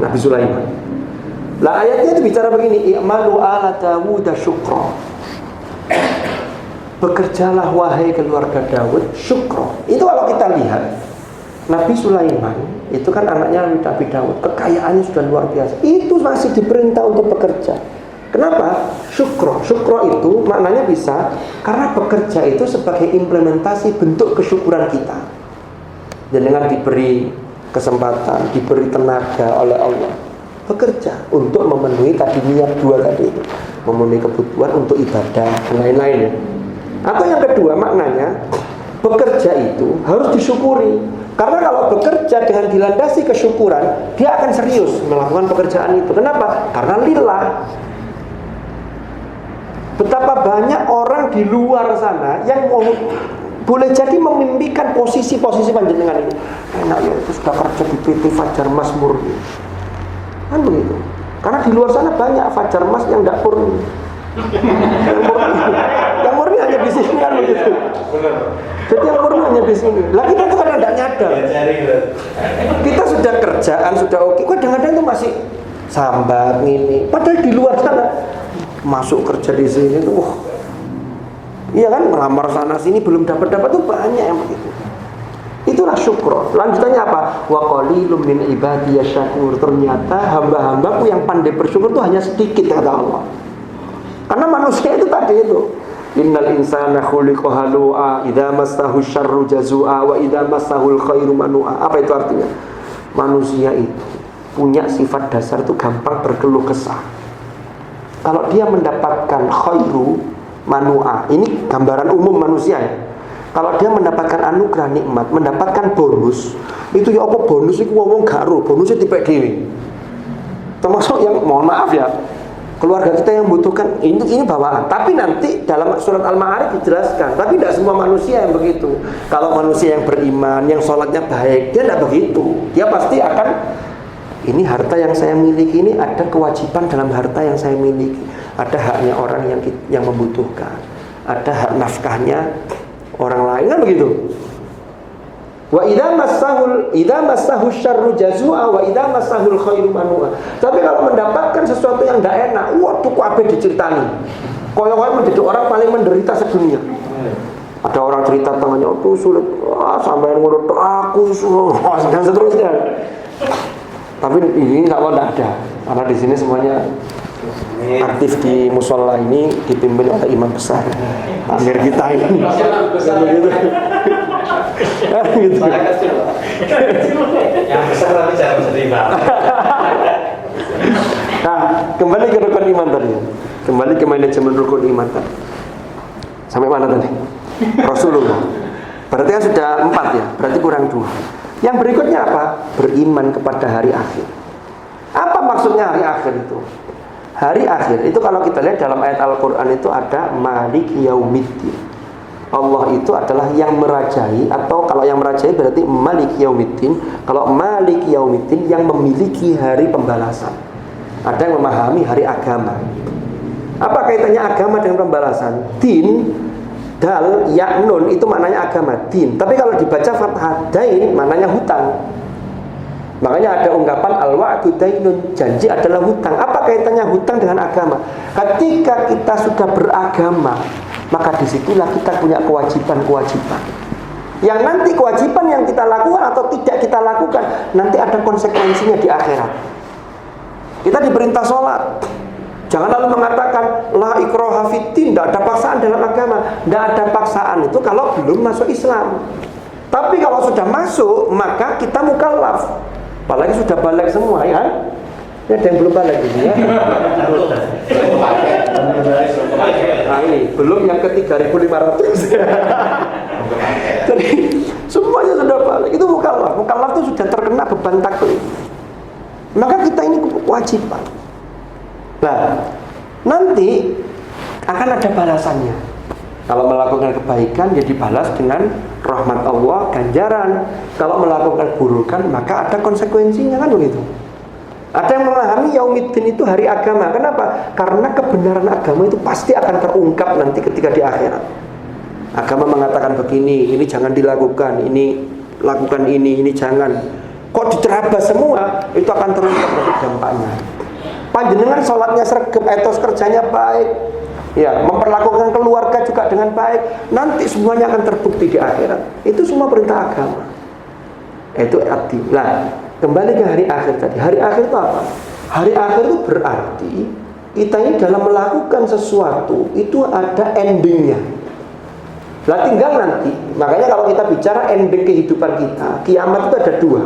Nabi Sulaiman. Lah ayatnya itu bicara begini, i'malu ala Dawud syukra. Bekerjalah wahai keluarga Daud syukra. Itu kalau kita lihat Nabi Sulaiman itu kan anaknya Nabi Daud, kekayaannya sudah luar biasa. Itu masih diperintah untuk bekerja. Kenapa? Syukra. Syukra itu maknanya bisa karena bekerja itu sebagai implementasi bentuk kesyukuran kita. Dan dengan diberi kesempatan, diberi tenaga oleh Allah, bekerja untuk memenuhi tadi niat dua tadi itu, memenuhi kebutuhan untuk ibadah dan lain-lain. Atau yang kedua maknanya, bekerja itu harus disyukuri. Karena kalau bekerja dengan dilandasi kesyukuran, dia akan serius melakukan pekerjaan itu. Kenapa? Karena lillah. Betapa banyak orang di luar sana yang boleh jadi memimpikan posisi-posisi panjenengan ini. Enak ya, itu sudah kerja di PT Fajar Mas Murni. Kan begitu. Karena di luar sana banyak Fajar Mas yang tidak murni. Yang murni hanya di sini kan begitu. Jadi yang murni hanya di sini. Lah kita itu kan tidak nyadar. Kita sudah kerjaan sudah oke, kadang-kadang itu masih sambat ini. Padahal di luar sana masuk kerja di sini tuh, iya kan, melamar sana sini belum dapat tuh banyak yang begitu. Itulah syukur. Lanjutannya apa? Wa qalilum min ibadiyasy syakur. Ternyata hamba-hambaku yang pandai bersyukur itu hanya sedikit, kata Allah. Karena manusia itu tadi itu, innal insana khuliqa halu'a idza massahu syarru jazua wa idza massahul khairu manua. Apa itu artinya? Manusia itu punya sifat dasar itu gampang berkeluh kesah. Kalau dia mendapatkan khairu manua, ini gambaran umum manusia ya. Kalau dia mendapatkan anugerah nikmat, mendapatkan bonus, Itu ya apa bonus itu wong gak ro, bonusnya tipek dhewe. Termasuk yang mohon maaf ya, keluarga kita yang butuhkan ini bawaan. Tapi nanti dalam surat Al-Ma'arij dijelaskan, tapi tidak semua manusia yang begitu. Kalau manusia yang beriman, yang sholatnya baik, dia tidak begitu. Dia pasti akan, ini harta yang saya miliki ini ada kewajiban dalam harta yang saya miliki. Ada haknya orang yang membutuhkan, ada hak nafkahnya orang lain, kan begitu. Wa idza massahu syarru jazua wa idza massahul khairu manua. Tapi kalau mendapatkan sesuatu yang tidak enak, waduh kabeh diceritani. Koyo-koyo menjadi orang paling menderita sedunia. Ada orang cerita tangannya itu sulit, sampai ngono aku dan seterusnya. Tapi ini enggak ada, karena di sini semuanya aktif di musola ini dipimpin oleh imam besar. Akhir kita ini. Gitu. Gitu. Yang besar tapi jangan menerima. Nah, kembali ke rukun iman tadi. Kembali ke manajemen rukun iman tadi. Sampai mana tadi? Rasulullah. Berarti kan sudah 4 ya. Berarti kurang 2. Yang berikutnya apa? Beriman kepada hari akhir. Apa maksudnya hari akhir itu? Hari akhir itu kalau kita lihat dalam ayat Al-Quran itu ada Malik Yaumiddin. Allah itu adalah yang merajai, atau kalau yang merajai berarti Malik Yaumiddin. Kalau Malik Yaumiddin yang memiliki hari pembalasan. Ada yang memahami hari agama. Apa kaitannya agama dengan pembalasan? Din, dal, ya, nun itu maknanya agama, din. Tapi kalau dibaca fathah dain maknanya hutang. Makanya ada ungkapan al-wa'du dainun, janji adalah hutang. Apa kaitannya hutang dengan agama? Ketika kita sudah beragama, maka disitulah kita punya kewajiban-kewajiban. Yang nanti kewajiban yang kita lakukan atau tidak kita lakukan, nanti ada konsekuensinya di akhirat. Kita diperintah sholat. Jangan lalu mengatakan la ikraha fiddin, tidak ada paksaan dalam agama. Tidak ada paksaan itu kalau belum masuk Islam. Tapi kalau sudah masuk, maka kita mukallaf. Apalagi sudah balik semua, ya kan? Ini ada yang belum balik gitu ya. Nah ini belum yang ke 3.500. Jadi semuanya sudah balik. Itu mukallaf. Mukallaf itu sudah terkena beban taklif. Maka kita ini kewajiban. Nah, nanti akan ada balasannya. Kalau melakukan kebaikan, ya dibalas dengan rahmat Allah, ganjaran. Kalau melakukan keburukan, maka ada konsekuensinya, kan begitu. Ada yang memahami Yaumiddin itu hari agama. Kenapa? Karena kebenaran agama itu pasti akan terungkap nanti ketika di akhirat. Agama mengatakan begini, ini jangan dilakukan, ini lakukan ini jangan. Kok diterabas semua, itu akan terungkap nanti dampaknya. Panjenengan sholatnya sregep, etos kerjanya baik, ya, memperlakukan keluarga juga dengan baik, nanti semuanya akan terbukti di akhirat. Itu semua perintah agama. Itu arti. Nah, kembali ke hari akhir tadi. Hari akhir itu apa? Hari akhir itu berarti kita ini dalam melakukan sesuatu itu ada endingnya. Nah, tinggal nanti. Makanya kalau kita bicara ending kehidupan kita, kiamat itu ada 2.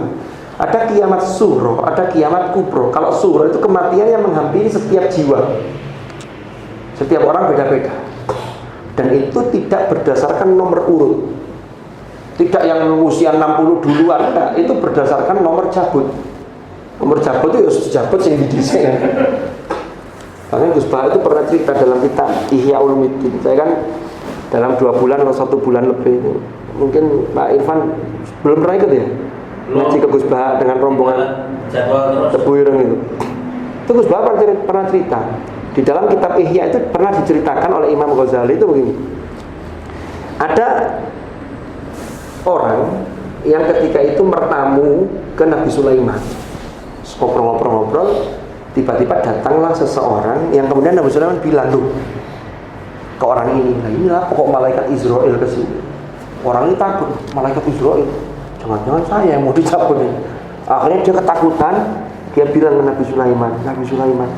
Ada kiamat sughra, ada kiamat kubro. Kalau sughra itu kematian yang menghampiri setiap jiwa. Setiap orang beda-beda. Dan itu tidak berdasarkan nomor urut. Tidak yang usia 60 duluan, enggak. Itu berdasarkan nomor jabut. Nomor jabut itu ya jabut yang didesain. Karena Gus Bah itu pernah cerita dalam kitab Ihya Ulumuddin. Saya kan dalam 2 bulan atau 1 bulan lebih ini, mungkin Pak Irfan belum pernah ikut ya? Ngaji ke Gus Bah dengan rombongan Tebu Ireng itu. Itu Gus Bah pernah cerita. Di dalam kitab Ihya itu pernah diceritakan oleh Imam Ghazali itu begini. Ada orang yang ketika itu bertamu ke Nabi Sulaiman. Ngobrol-ngobrol, tiba-tiba datanglah seseorang yang kemudian Nabi Sulaiman bilang, "Loh, ke orang ini, nah inilah pokok malaikat Israel ke sini." Orang ini takut, malaikat Israel. Jangan-jangan saya yang mau dicabut ini. Akhirnya dia ketakutan, dia bilang ke Nabi Sulaiman, "Nabi Sulaiman,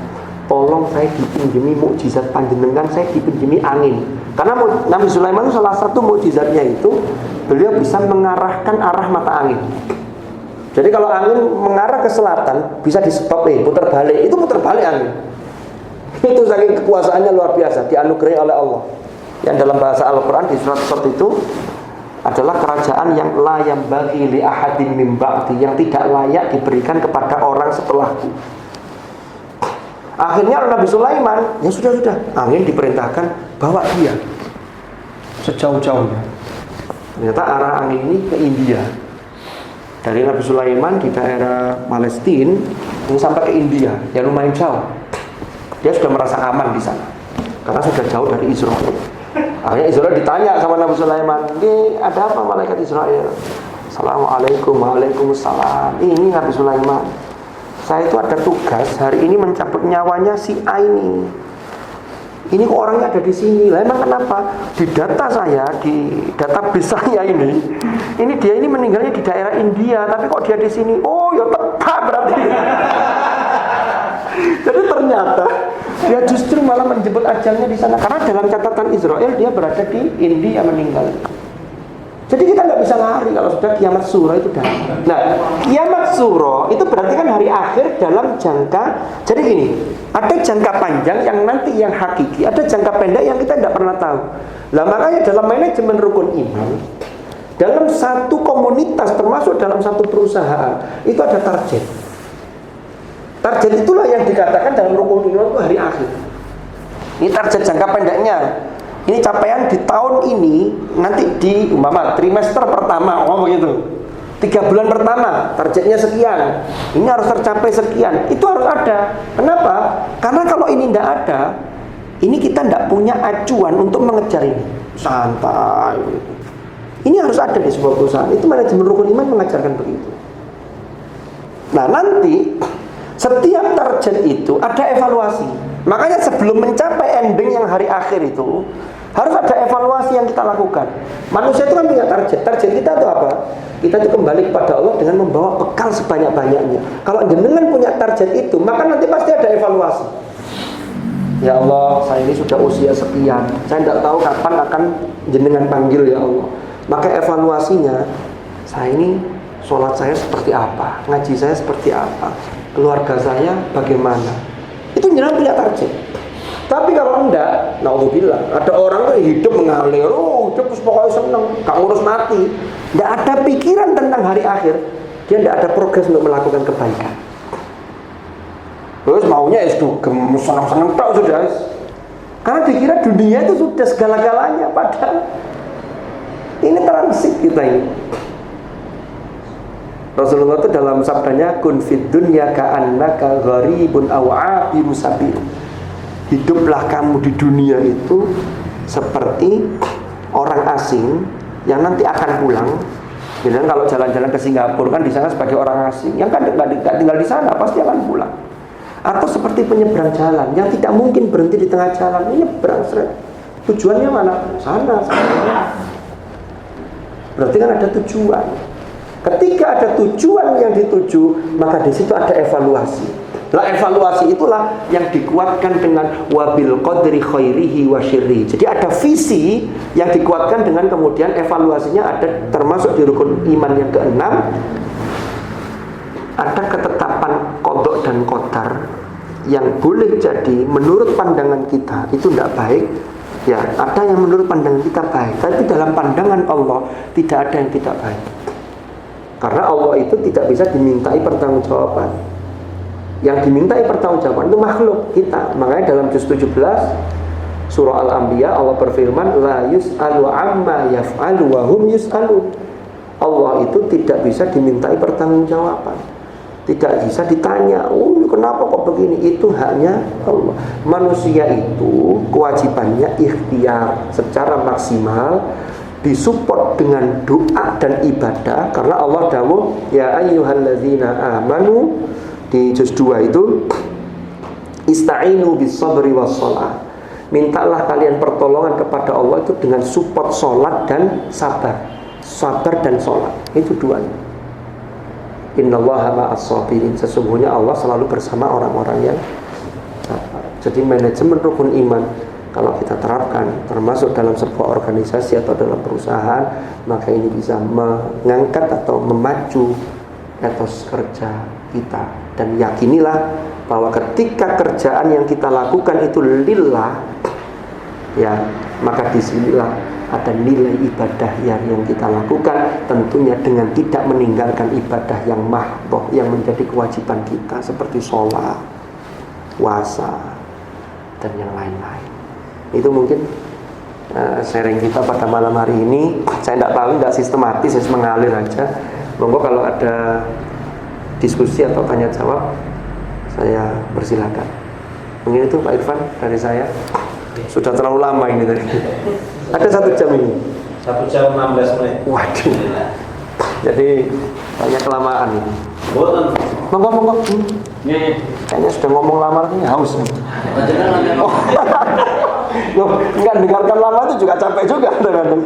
tolong saya dipinjemi mukjizat panjenengan, saya dipinjemi angin." Karena Nabi Sulaiman itu salah satu mukjizatnya itu beliau bisa mengarahkan arah mata angin. Jadi kalau angin mengarah ke selatan bisa disebab putar balik, itu putar balik angin. Itu saking kekuasaannya luar biasa, dianugerahi oleh Allah. Yang dalam bahasa Al-Quran di surat-surat itu adalah kerajaan yang la yambaghi li ahadin min ba'di, yang tidak layak diberikan kepada orang setelahku. Akhirnya Nabi Sulaiman, ya sudah, angin diperintahkan bawa dia sejauh-jauhnya. Ternyata arah angin ini ke India. Dari Nabi Sulaiman di daerah Palestina ini sampai ke India, ya lumayan jauh. Dia sudah merasa aman di sana karena sudah jauh dari Israel. Akhirnya Israel ditanya sama Nabi Sulaiman, ini ada apa malaikat Israel? Assalamualaikum, waalaikumsalam. Ini Nabi Sulaiman, saya itu ada tugas hari ini mencabut nyawanya si A ini. Ini kok orangnya ada di sini. Lah emang kenapa? Di data saya, di database saya ini dia ini meninggalnya di daerah India, tapi kok dia di sini? Oh, ya tepat berarti. Jadi ternyata dia justru malah menjemput ajalnya di sana, karena dalam catatan Israel dia berada di India meninggal. Jadi kita nggak bisa lari kalau sudah kiamat suro itu datang. Nah, kiamat suro itu berarti kan hari akhir dalam jangka. Jadi gini, ada jangka panjang yang nanti yang hakiki, ada jangka pendek yang kita tidak pernah tahu. Lah makanya dalam manajemen rukun iman, dalam satu komunitas termasuk dalam satu perusahaan itu ada target. Target itulah yang dikatakan dalam rukun iman itu hari akhir. Ini target jangka pendeknya. Ini capaian di tahun ini, nanti di trimester pertama, begitu. 3 bulan pertama, targetnya sekian. Ini harus tercapai sekian. Itu harus ada. Kenapa? Karena kalau ini tidak ada, ini kita tidak punya acuan untuk mengejar ini. Santai. Ini harus ada di sebuah perusahaan. Itu manajemen rukun iman mengajarkan begitu. Nah nanti setiap target itu ada evaluasi. Makanya sebelum mencapai ending yang hari akhir itu harus ada evaluasi yang kita lakukan. Manusia itu kan punya target. Target kita itu apa? Kita itu kembali kepada Allah dengan membawa bekal sebanyak-banyaknya. Kalau jenengan punya target itu, maka nanti pasti ada evaluasi. Ya Allah, saya ini sudah usia sekian, saya tidak tahu kapan akan jenengan panggil ya Allah. Maka evaluasinya, saya ini sholat saya seperti apa, ngaji saya seperti apa, keluarga saya bagaimana. Itu jenengan punya target. Tapi kalau enggak, naudzubillah, ada orang tuh hidup mengalir, hidup pokoknya seneng, gak ngurus mati, enggak ada pikiran tentang hari akhir, dia enggak ada progres untuk melakukan kebaikan. Terus maunya itu seneng-seneng tok sudah. Karena dikira dunia itu sudah segala-galanya, padahal ini transit kita ini. Rasulullah itu dalam sabdanya, kun fid dunya ka'annaka gharibun aw 'abiru sabil. Hiduplah kamu di dunia itu seperti orang asing yang nanti akan pulang. Jadi kalau jalan-jalan ke Singapura kan di sana sebagai orang asing, yang kan nggak tinggal di sana pasti akan pulang. Atau seperti penyeberang jalan yang tidak mungkin berhenti di tengah jalan, nyebrang seret. Tujuannya mana? Sana. Berarti kan ada tujuan. Ketika ada tujuan yang dituju, maka di situ ada evaluasi. Lah evaluasi itulah yang dikuatkan dengan wabil qadri khairihi wa syirrihi. Jadi ada visi yang dikuatkan dengan kemudian evaluasinya ada termasuk di rukun iman yang ke-6. Ada ketetapan qada dan qadar yang boleh jadi menurut pandangan kita itu tidak baik. Ya, ada yang menurut pandangan kita baik, tapi dalam pandangan Allah tidak ada yang tidak baik. Karena Allah itu tidak bisa dimintai pertanggungjawaban. Yang dimintai pertanggungjawaban itu makhluk kita. Makanya dalam juz 17 surah Al-Anbiya Allah berfirman, la yus'alu amma yaf'alu wa hum yus'alun. Allah itu tidak bisa dimintai pertanggungjawaban, tidak bisa ditanya, kenapa kok begini. Itu haknya Allah. Manusia itu kewajibannya ikhtiar secara maksimal, disupport dengan doa dan ibadah. Karena Allah dawuh, ya ayyuhalladzina amanu, di juz 2 itu, ista'inu bis sabri was shalah. Mintalah kalian pertolongan kepada Allah itu dengan support salat dan sabar. Sabar dan salat, itu duanya. Innallaha ma'as sabirin, sesungguhnya Allah selalu bersama orang-orang yang sabar. Jadi manajemen rukun iman kalau kita terapkan termasuk dalam sebuah organisasi atau dalam perusahaan, maka ini bisa mengangkat atau memacu etos kerja kita. Dan yakinilah bahwa ketika kerjaan yang kita lakukan itu lillah, ya, maka disinilah ada nilai ibadah yang kita lakukan, tentunya dengan tidak meninggalkan ibadah yang mahdhah yang menjadi kewajiban kita seperti sholat, puasa, dan yang lain-lain. Itu mungkin sharing kita pada malam hari ini. Saya tidak tahu, tidak sistematis, saya mengalir aja. Monggo kalau ada diskusi atau tanya jawab, saya persilakan. Mungkin itu Pak Irfan dari saya. Sudah terlalu lama ini tadi. Ada 1 jam ini. 1 jam 16 menit. Waduh. Jadi banyak kelamaan ini. Boten. Monggo. Nih. Kayaknya sudah ngomong lama ini haus. Panjenengan Loh, enggak dengarkan lama itu juga capek juga kadang-kadang.